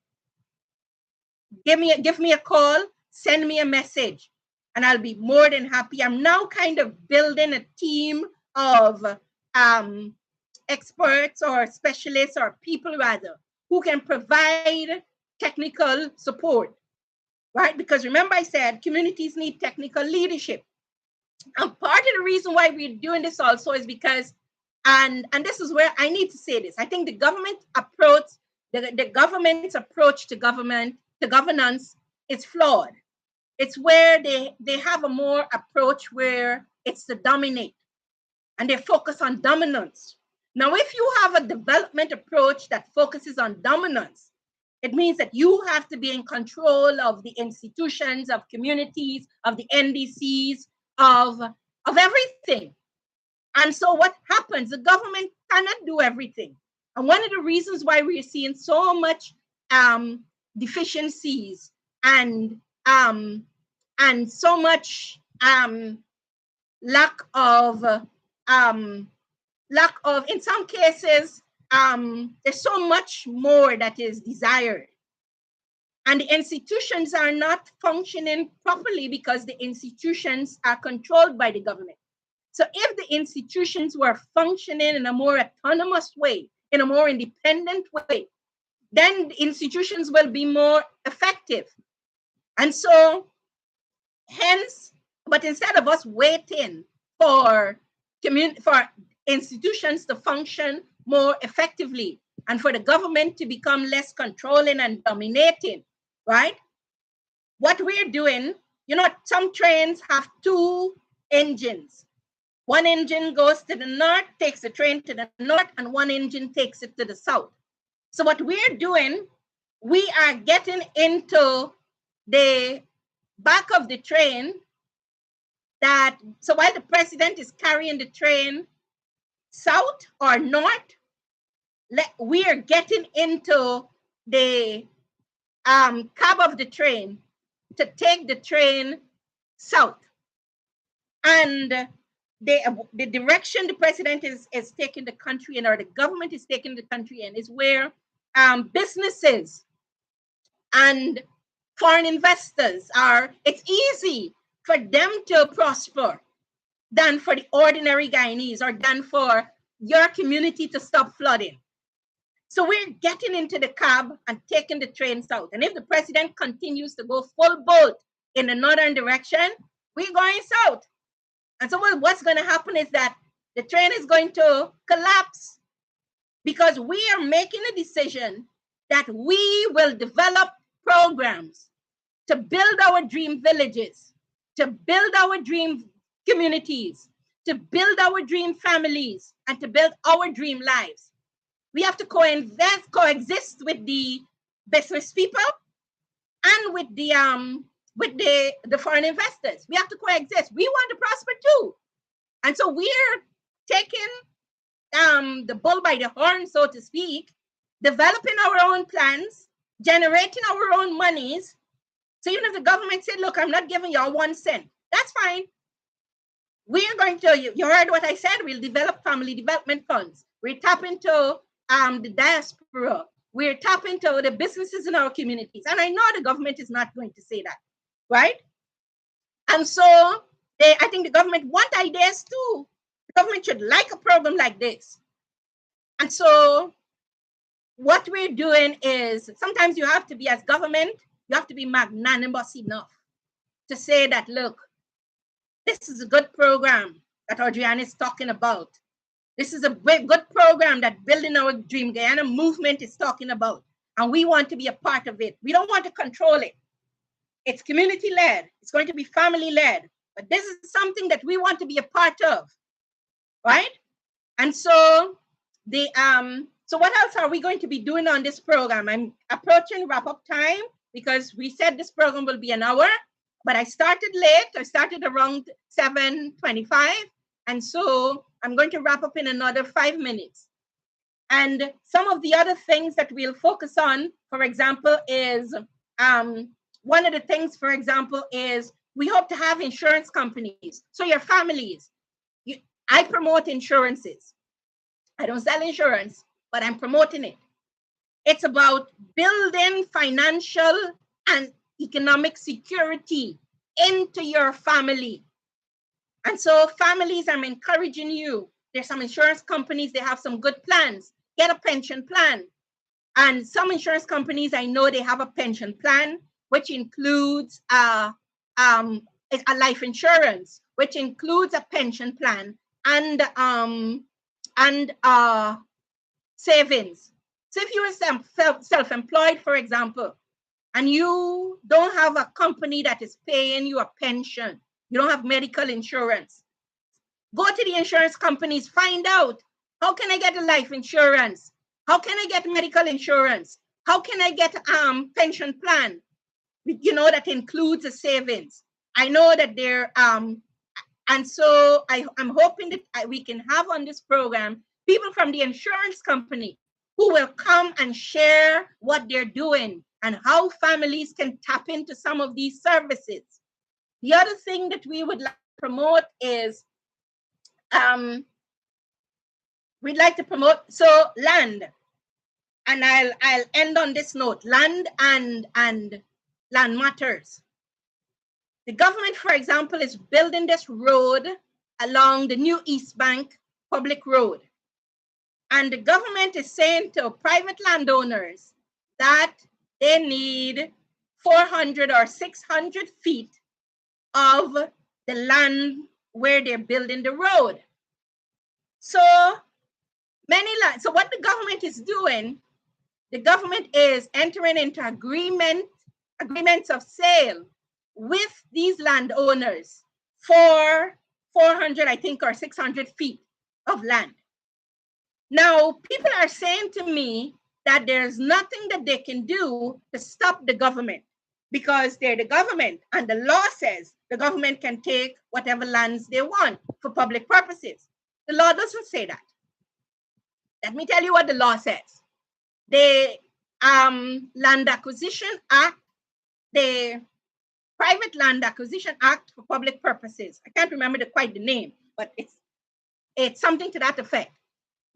give me a call, send me a message, and I'll be more than happy. I'm now kind of building a team of experts or specialists, or people rather, who can provide technical support, right? Because remember I said communities need technical leadership. And part of the reason why we're doing this also is because, and this is where I need to say this, I think the government approach, the government's approach to governance is flawed. It's where they have a more approach where it's to dominate, and they focus on dominance. Now, if you have a development approach that focuses on dominance, it means that you have to be in control of the institutions, of communities, of the NDCs, of everything. And so what happens? The government cannot do everything. And one of the reasons why we're seeing so much deficiencies and so much lack of, in some cases, there's so much more that is desired. And the institutions are not functioning properly because the institutions are controlled by the government. So if the institutions were functioning in a more autonomous way, in a more independent way, then the institutions will be more effective. And so Hence, but instead of us waiting for institutions to function more effectively and for the government to become less controlling and dominating, right? What we're doing, some trains have two engines. One engine goes to the north, takes the train to the north, and one engine takes it to the south. So what we're doing, we are getting into the back of the train so while the president is carrying the train south or north, we are getting into the cab of the train to take the train south. And the direction the president is taking the country in, or the government is taking the country in, is where businesses and foreign investors it's easy for them to prosper than for the ordinary Guyanese, or than for your community to stop flooding. So we're getting into the cab and taking the train south. And if the president continues to go full boat in the northern direction, we're going south. And so what's going to happen is that the train is going to collapse, because we are making a decision that we will develop programs to build our dream villages, to build our dream communities, to build our dream families, and to build our dream lives. We have to coexist with the business people and with the foreign investors. We have to coexist. We want to prosper too. And so we're taking the bull by the horn, so to speak, developing our own plans, generating our own monies. So even if the government said, look, I'm not giving you all 1 cent, that's fine. We're going to, you heard what I said, we'll develop family development funds. We'll tap into the diaspora. We'll tap into the businesses in our communities. And I know the government is not going to say that, right? And so I think the government want ideas too. The government should like a program like this. And so what we're doing is, sometimes you have to be, as government, you have to be magnanimous enough to say that, look, this is a good program that Audreyanna is talking about. This is a good program that Building Our Dream Guyana movement is talking about. And we want to be a part of it. We don't want to control it. It's community-led. It's going to be family-led. But this is something that we want to be a part of, right? And so so what else are we going to be doing on this program? I'm approaching wrap-up time, because we said this program will be an hour, but I started late. I started around 7:25. And so I'm going to wrap up in another 5 minutes. And some of the other things that we'll focus on, for example, is one of the things, for example, is we hope to have insurance companies. So your families, I promote insurances. I don't sell insurance, but I'm promoting it. It's about building financial and economic security into your family. And so families, I'm encouraging you. There's some insurance companies, they have some good plans. Get a pension plan. And some insurance companies, I know they have a pension plan, which includes a life insurance, which includes a pension plan and savings. So if you are self-employed, for example, and you don't have a company that is paying you a pension, you don't have medical insurance, go to the insurance companies, find out, how can I get a life insurance? How can I get medical insurance? How can I get a pension plan, that includes a savings? I know that there, and so I'm hoping that we can have on this program people from the insurance company who will come and share what they're doing and how families can tap into some of these services. The other thing that we would like to promote is, we'd like to promote, land. And I'll end on this note, land and land matters. The government, for example, is building this road along the new East Bank public road. And the government is saying to private landowners that they need 400 or 600 feet of the land where they're building the road. So many lands. So what the government is doing, the government is entering into agreements of sale with these landowners for 400, I think, or 600 feet of land. Now, people are saying to me that there's nothing that they can do to stop the government because they're the government, and the law says the government can take whatever lands they want for public purposes. The law doesn't say that. Let me tell you what the law says. The Land Acquisition Act, the Private Land Acquisition Act for public purposes. I can't remember quite the name, but it's something to that effect.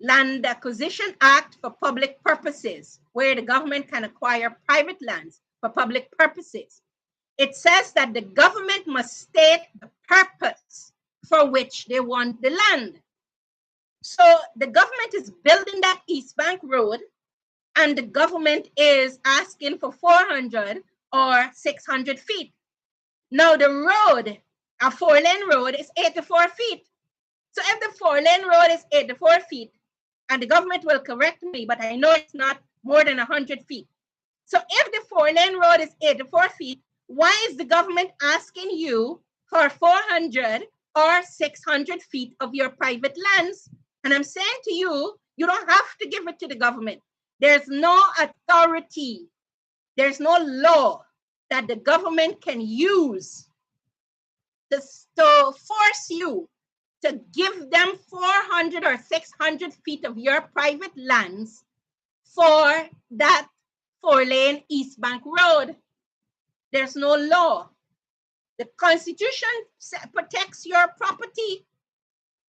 Land Acquisition Act for public purposes, where the government can acquire private lands for public purposes. It says that the government must state the purpose for which they want the land. So the government is building that East Bank Road, and the government is asking for 400 or 600 feet. Now the road, a 4-lane road, is 84 feet. So if the 4-lane road is 84 feet, and the government will correct me, but I know it's not more than 100 feet. So if the 4-lane road is 84 feet, why is the government asking you for 400 or 600 feet of your private lands? And I'm saying to you, you don't have to give it to the government. There's no authority, there's no law that the government can use to force you to give them 400 or 600 feet of your private lands for that 4-lane East Bank Road. There's no law. The Constitution protects your property,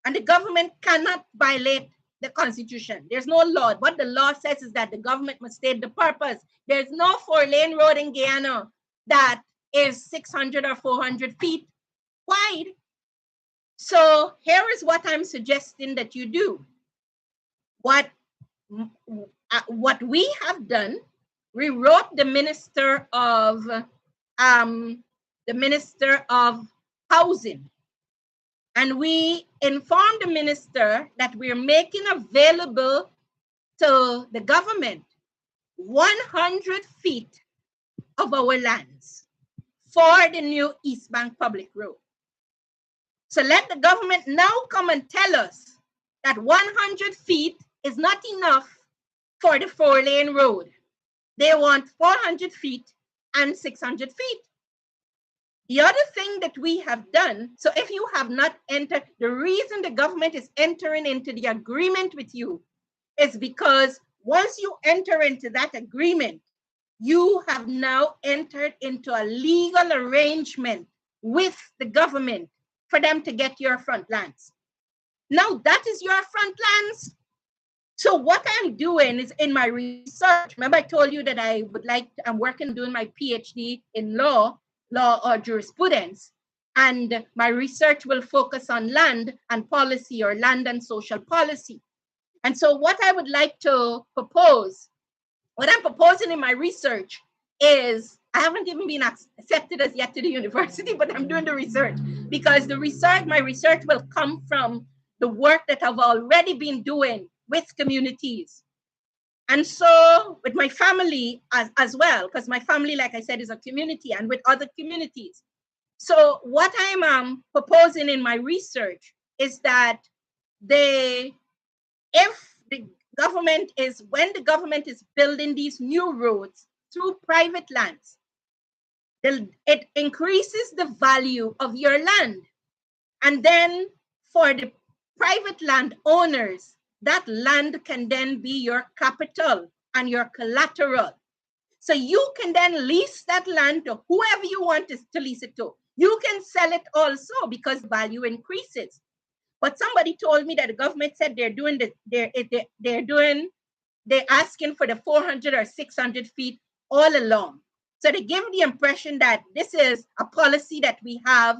and the government cannot violate the Constitution. There's no law. What the law says is that the government must state the purpose. There's no 4-lane road in Guyana that is 600 or 400 feet wide. So here is what I'm suggesting that you do. What we have done, we wrote the Minister of Housing, and we informed the minister that we're making available to the government 100 feet of our lands for the new East Bank Public Road. So let the government now come and tell us that 100 feet is not enough for the 4-lane road. They want 400 feet and 600 feet. The other thing that we have done, so if you have not entered, the reason the government is entering into the agreement with you is because once you enter into that agreement, you have now entered into a legal arrangement with the government for them to get your front lands. Now that is your front lands. So what I'm doing is in my research, remember I told you that I'm working doing my PhD in law or jurisprudence, and my research will focus on land and policy, or land and social policy. And so what I would like to propose, what I'm proposing in my research is, I haven't even been accepted as yet to the university, but I'm doing the research because my research will come from the work that I've already been doing with communities. And so with my family as well, because my family, like I said, is a community, and with other communities. So what I'm proposing in my research is that when the government is building these new roads through private lands, it increases the value of your land. And then for the private landowners, that land can then be your capital and your collateral. So you can then lease that land to whoever you want to lease it to. You can sell it also because value increases. But somebody told me that the government said they're asking for the 400 or 600 feet all along. So they give the impression that this is a policy that we have,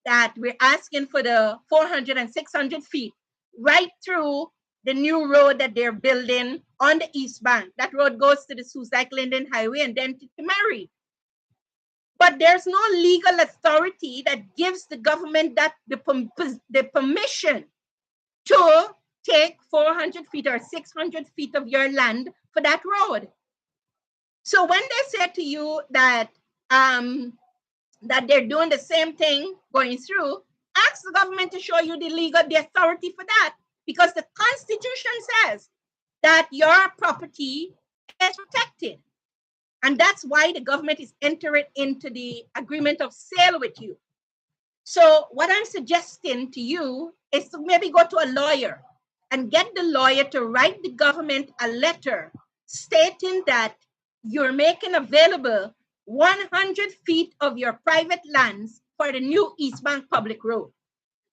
that we're asking for the 400 and 600 feet right through the new road that they're building on the East Bank. That road goes to the Susac Linden Highway and then to Mary. But there's no legal authority that gives the government the permission to take 400 feet or 600 feet of your land for that road. So when they say to you that that they're doing the same thing going through, ask the government to show you the authority for that, because the Constitution says that your property is protected. And that's why the government is entering into the agreement of sale with you. So what I'm suggesting to you is to maybe go to a lawyer and get the lawyer to write the government a letter stating that you're making available 100 feet of your private lands for the new East Bank Public Road,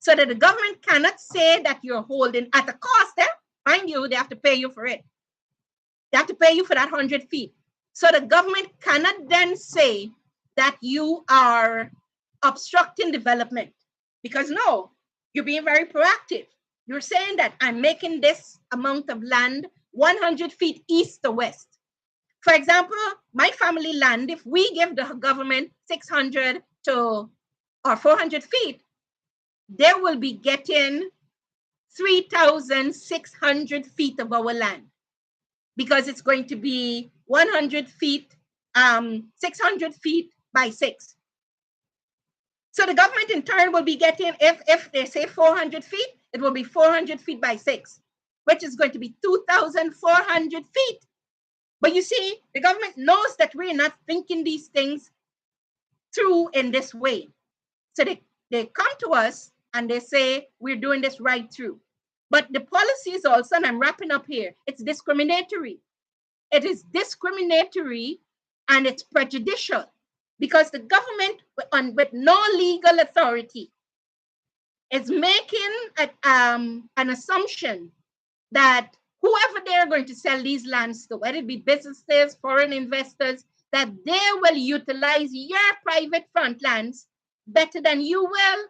so that the government cannot say that you're holding at a cost. Mind you, they have to pay you for it. They have to pay you for that 100 feet. So the government cannot then say that you are obstructing development, because no, you're being very proactive. You're saying that I'm making this amount of land 100 feet east to west. For example, my family land, if we give the government 600 to or 400 feet, they will be getting 3,600 feet of our land, because it's going to be 100 feet, 600 feet by 6. So the government in turn will be getting, if they say 400 feet, it will be 400 feet by 6, which is going to be 2,400 feet. But you see, the government knows that we're not thinking these things through in this way. So they come to us and they say, we're doing this right through. But the policy is also, and I'm wrapping up here, it's discriminatory. It is discriminatory and it's prejudicial, because the government with no legal authority is making an assumption that whoever they're going to sell these lands to, whether it be businesses, foreign investors, that they will utilize your private front lands better than you will,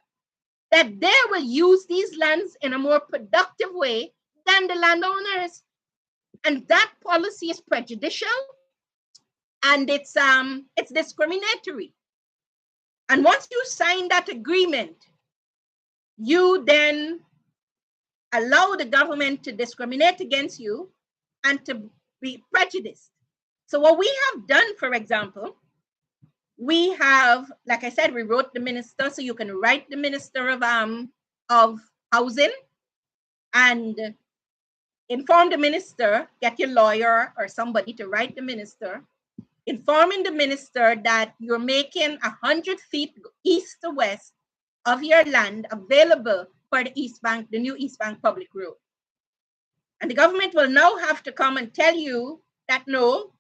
that they will use these lands in a more productive way than the landowners. And that policy is prejudicial and it's discriminatory. And once you sign that agreement, you then allow the government to discriminate against you and to be prejudiced. So what we have done, for example, we have, like I said, we wrote the minister, so you can write the minister of housing and inform the minister, get your lawyer or somebody to write the minister, informing the minister that you're making 100 feet east to west of your land available for the East Bank, the new East Bank Public Road. And the government will now have to come and tell you that, no,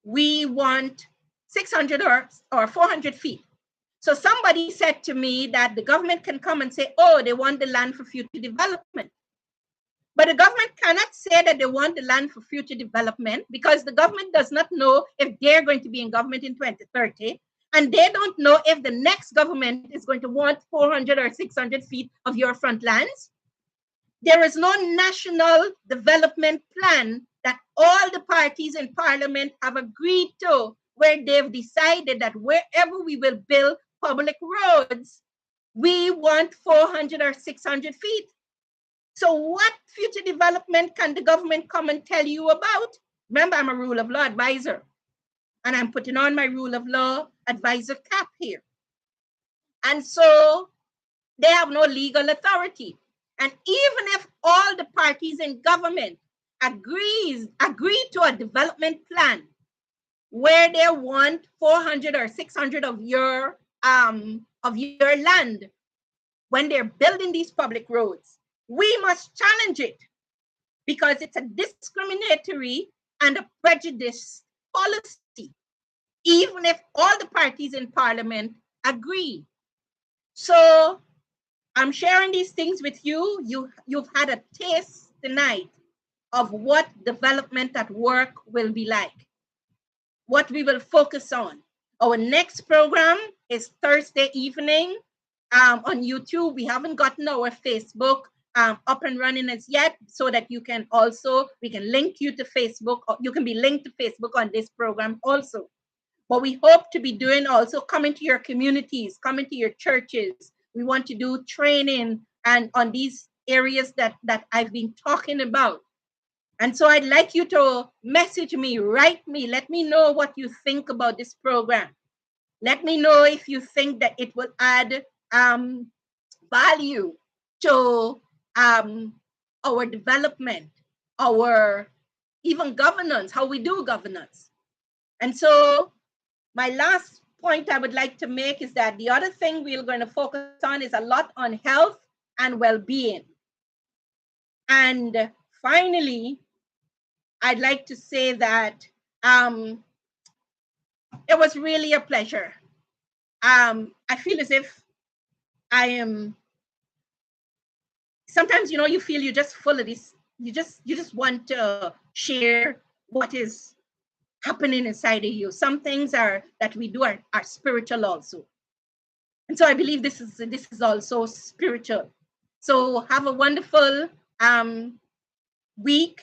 we want 600 or 400 feet. So somebody said to me that the government can come and say, oh, they want the land for future development. But the government cannot say that they want the land for future development, because the government does not know if they're going to be in government in 2030. And they don't know if the next government is going to want 400 or 600 feet of your front lands. There is no national development plan that all the parties in parliament have agreed to, where they've decided that wherever we will build public roads, we want 400 or 600 feet. So what future development can the government come and tell you about? Remember, I'm a rule of law advisor, and I'm putting on my rule of law advisor cap here. And so they have no legal authority. And even if all the parties in government agree to a development plan where they want 400 or 600 of your land when they're building these public roads, we must challenge it, because it's a discriminatory and a prejudice policy, even if all the parties in parliament agree. So I'm sharing these things with you. You've had a taste tonight of what development at work will be like, what we will focus on. Our next program is Thursday evening on YouTube. We haven't gotten our Facebook up and running as yet, so that we can link you to Facebook, or you can be linked to Facebook on this program also. But we hope to be doing also coming to your communities, coming to your churches. We want to do training and on these areas that I've been talking about. And so I'd like you to message me, write me, let me know what you think about this program. Let me know if you think that it will add value to our development, our even governance, how we do governance. And so my last point I would like to make is that the other thing we're going to focus on is a lot on health and well-being. And finally, I'd like to say that it was really a pleasure. I feel as if I am, sometimes, you feel you're just full of this, you just want to share what is happening inside of you. Some things are that we do are spiritual also. And so I believe this is also spiritual. So have a wonderful week,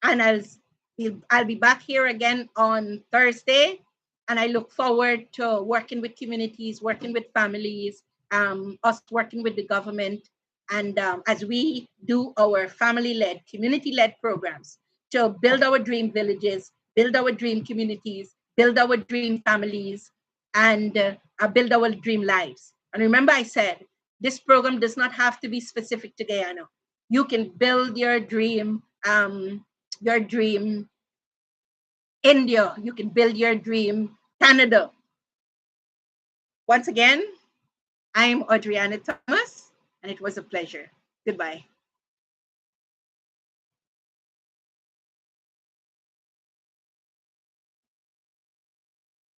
and I'll be back here again on Thursday. And I look forward to working with communities, working with families, us working with the government, and as we do our family-led, community-led programs to build our dream villages, build our dream communities, build our dream families, and build our dream lives. And remember, I said, this program does not have to be specific to Guyana. You can build your dream India. You can build your dream Canada. Once again, I'm Audreyanna Thomas, and it was a pleasure. Goodbye.